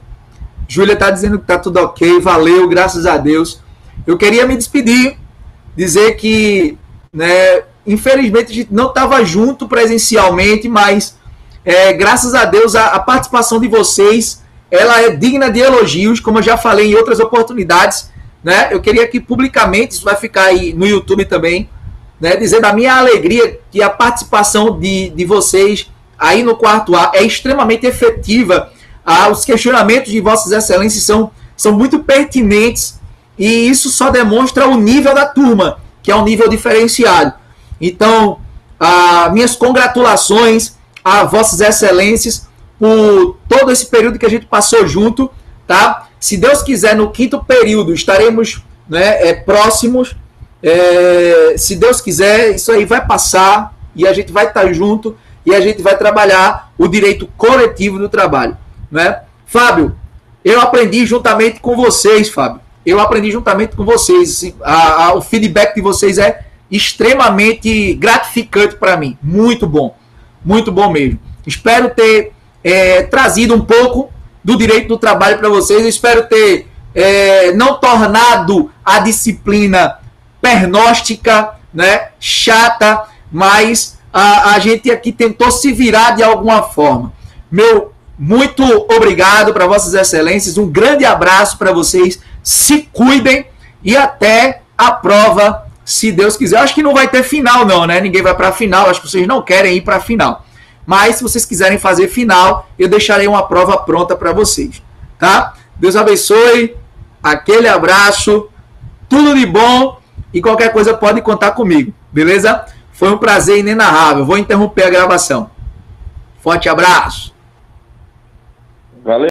Júlia está dizendo que está tudo ok, valeu, graças a Deus. Eu queria me despedir, dizer que, né, infelizmente a gente não estava junto presencialmente, mas graças a Deus a participação de vocês, ela é digna de elogios, como eu já falei em outras oportunidades, né? Eu queria que publicamente, isso vai ficar aí no YouTube também, né, dizer da minha alegria que a participação de vocês aí no quarto A é extremamente efetiva. Os questionamentos de Vossas Excelências são muito pertinentes e isso só demonstra o nível da turma, que é um nível diferenciado. Então, minhas congratulações a Vossas Excelências por todo esse período que a gente passou junto, tá? Se Deus quiser, no 5º período estaremos, né, próximos. Se Deus quiser, isso aí vai passar e a gente vai estar junto e a gente vai trabalhar o direito coletivo do trabalho, né? Fábio, eu aprendi juntamente com vocês, Fábio. Eu aprendi juntamente com vocês. O feedback de vocês é extremamente gratificante para mim. Muito bom mesmo. Espero ter trazido um pouco do direito do trabalho para vocês. Eu espero ter não tornado a disciplina pernóstica, né, chata, mas a gente aqui tentou se virar de alguma forma. Meu muito obrigado para Vossas Excelências, um grande abraço para vocês, se cuidem e até a prova, se Deus quiser. Acho que não vai ter final não, né? Ninguém vai para a final, acho que vocês não querem ir para a final. Mas se vocês quiserem fazer final, eu deixarei uma prova pronta para vocês, tá? Deus abençoe, aquele abraço, tudo de bom e qualquer coisa pode contar comigo, beleza? Foi um prazer inenarrável. Vou interromper a gravação. Forte abraço. Valeu.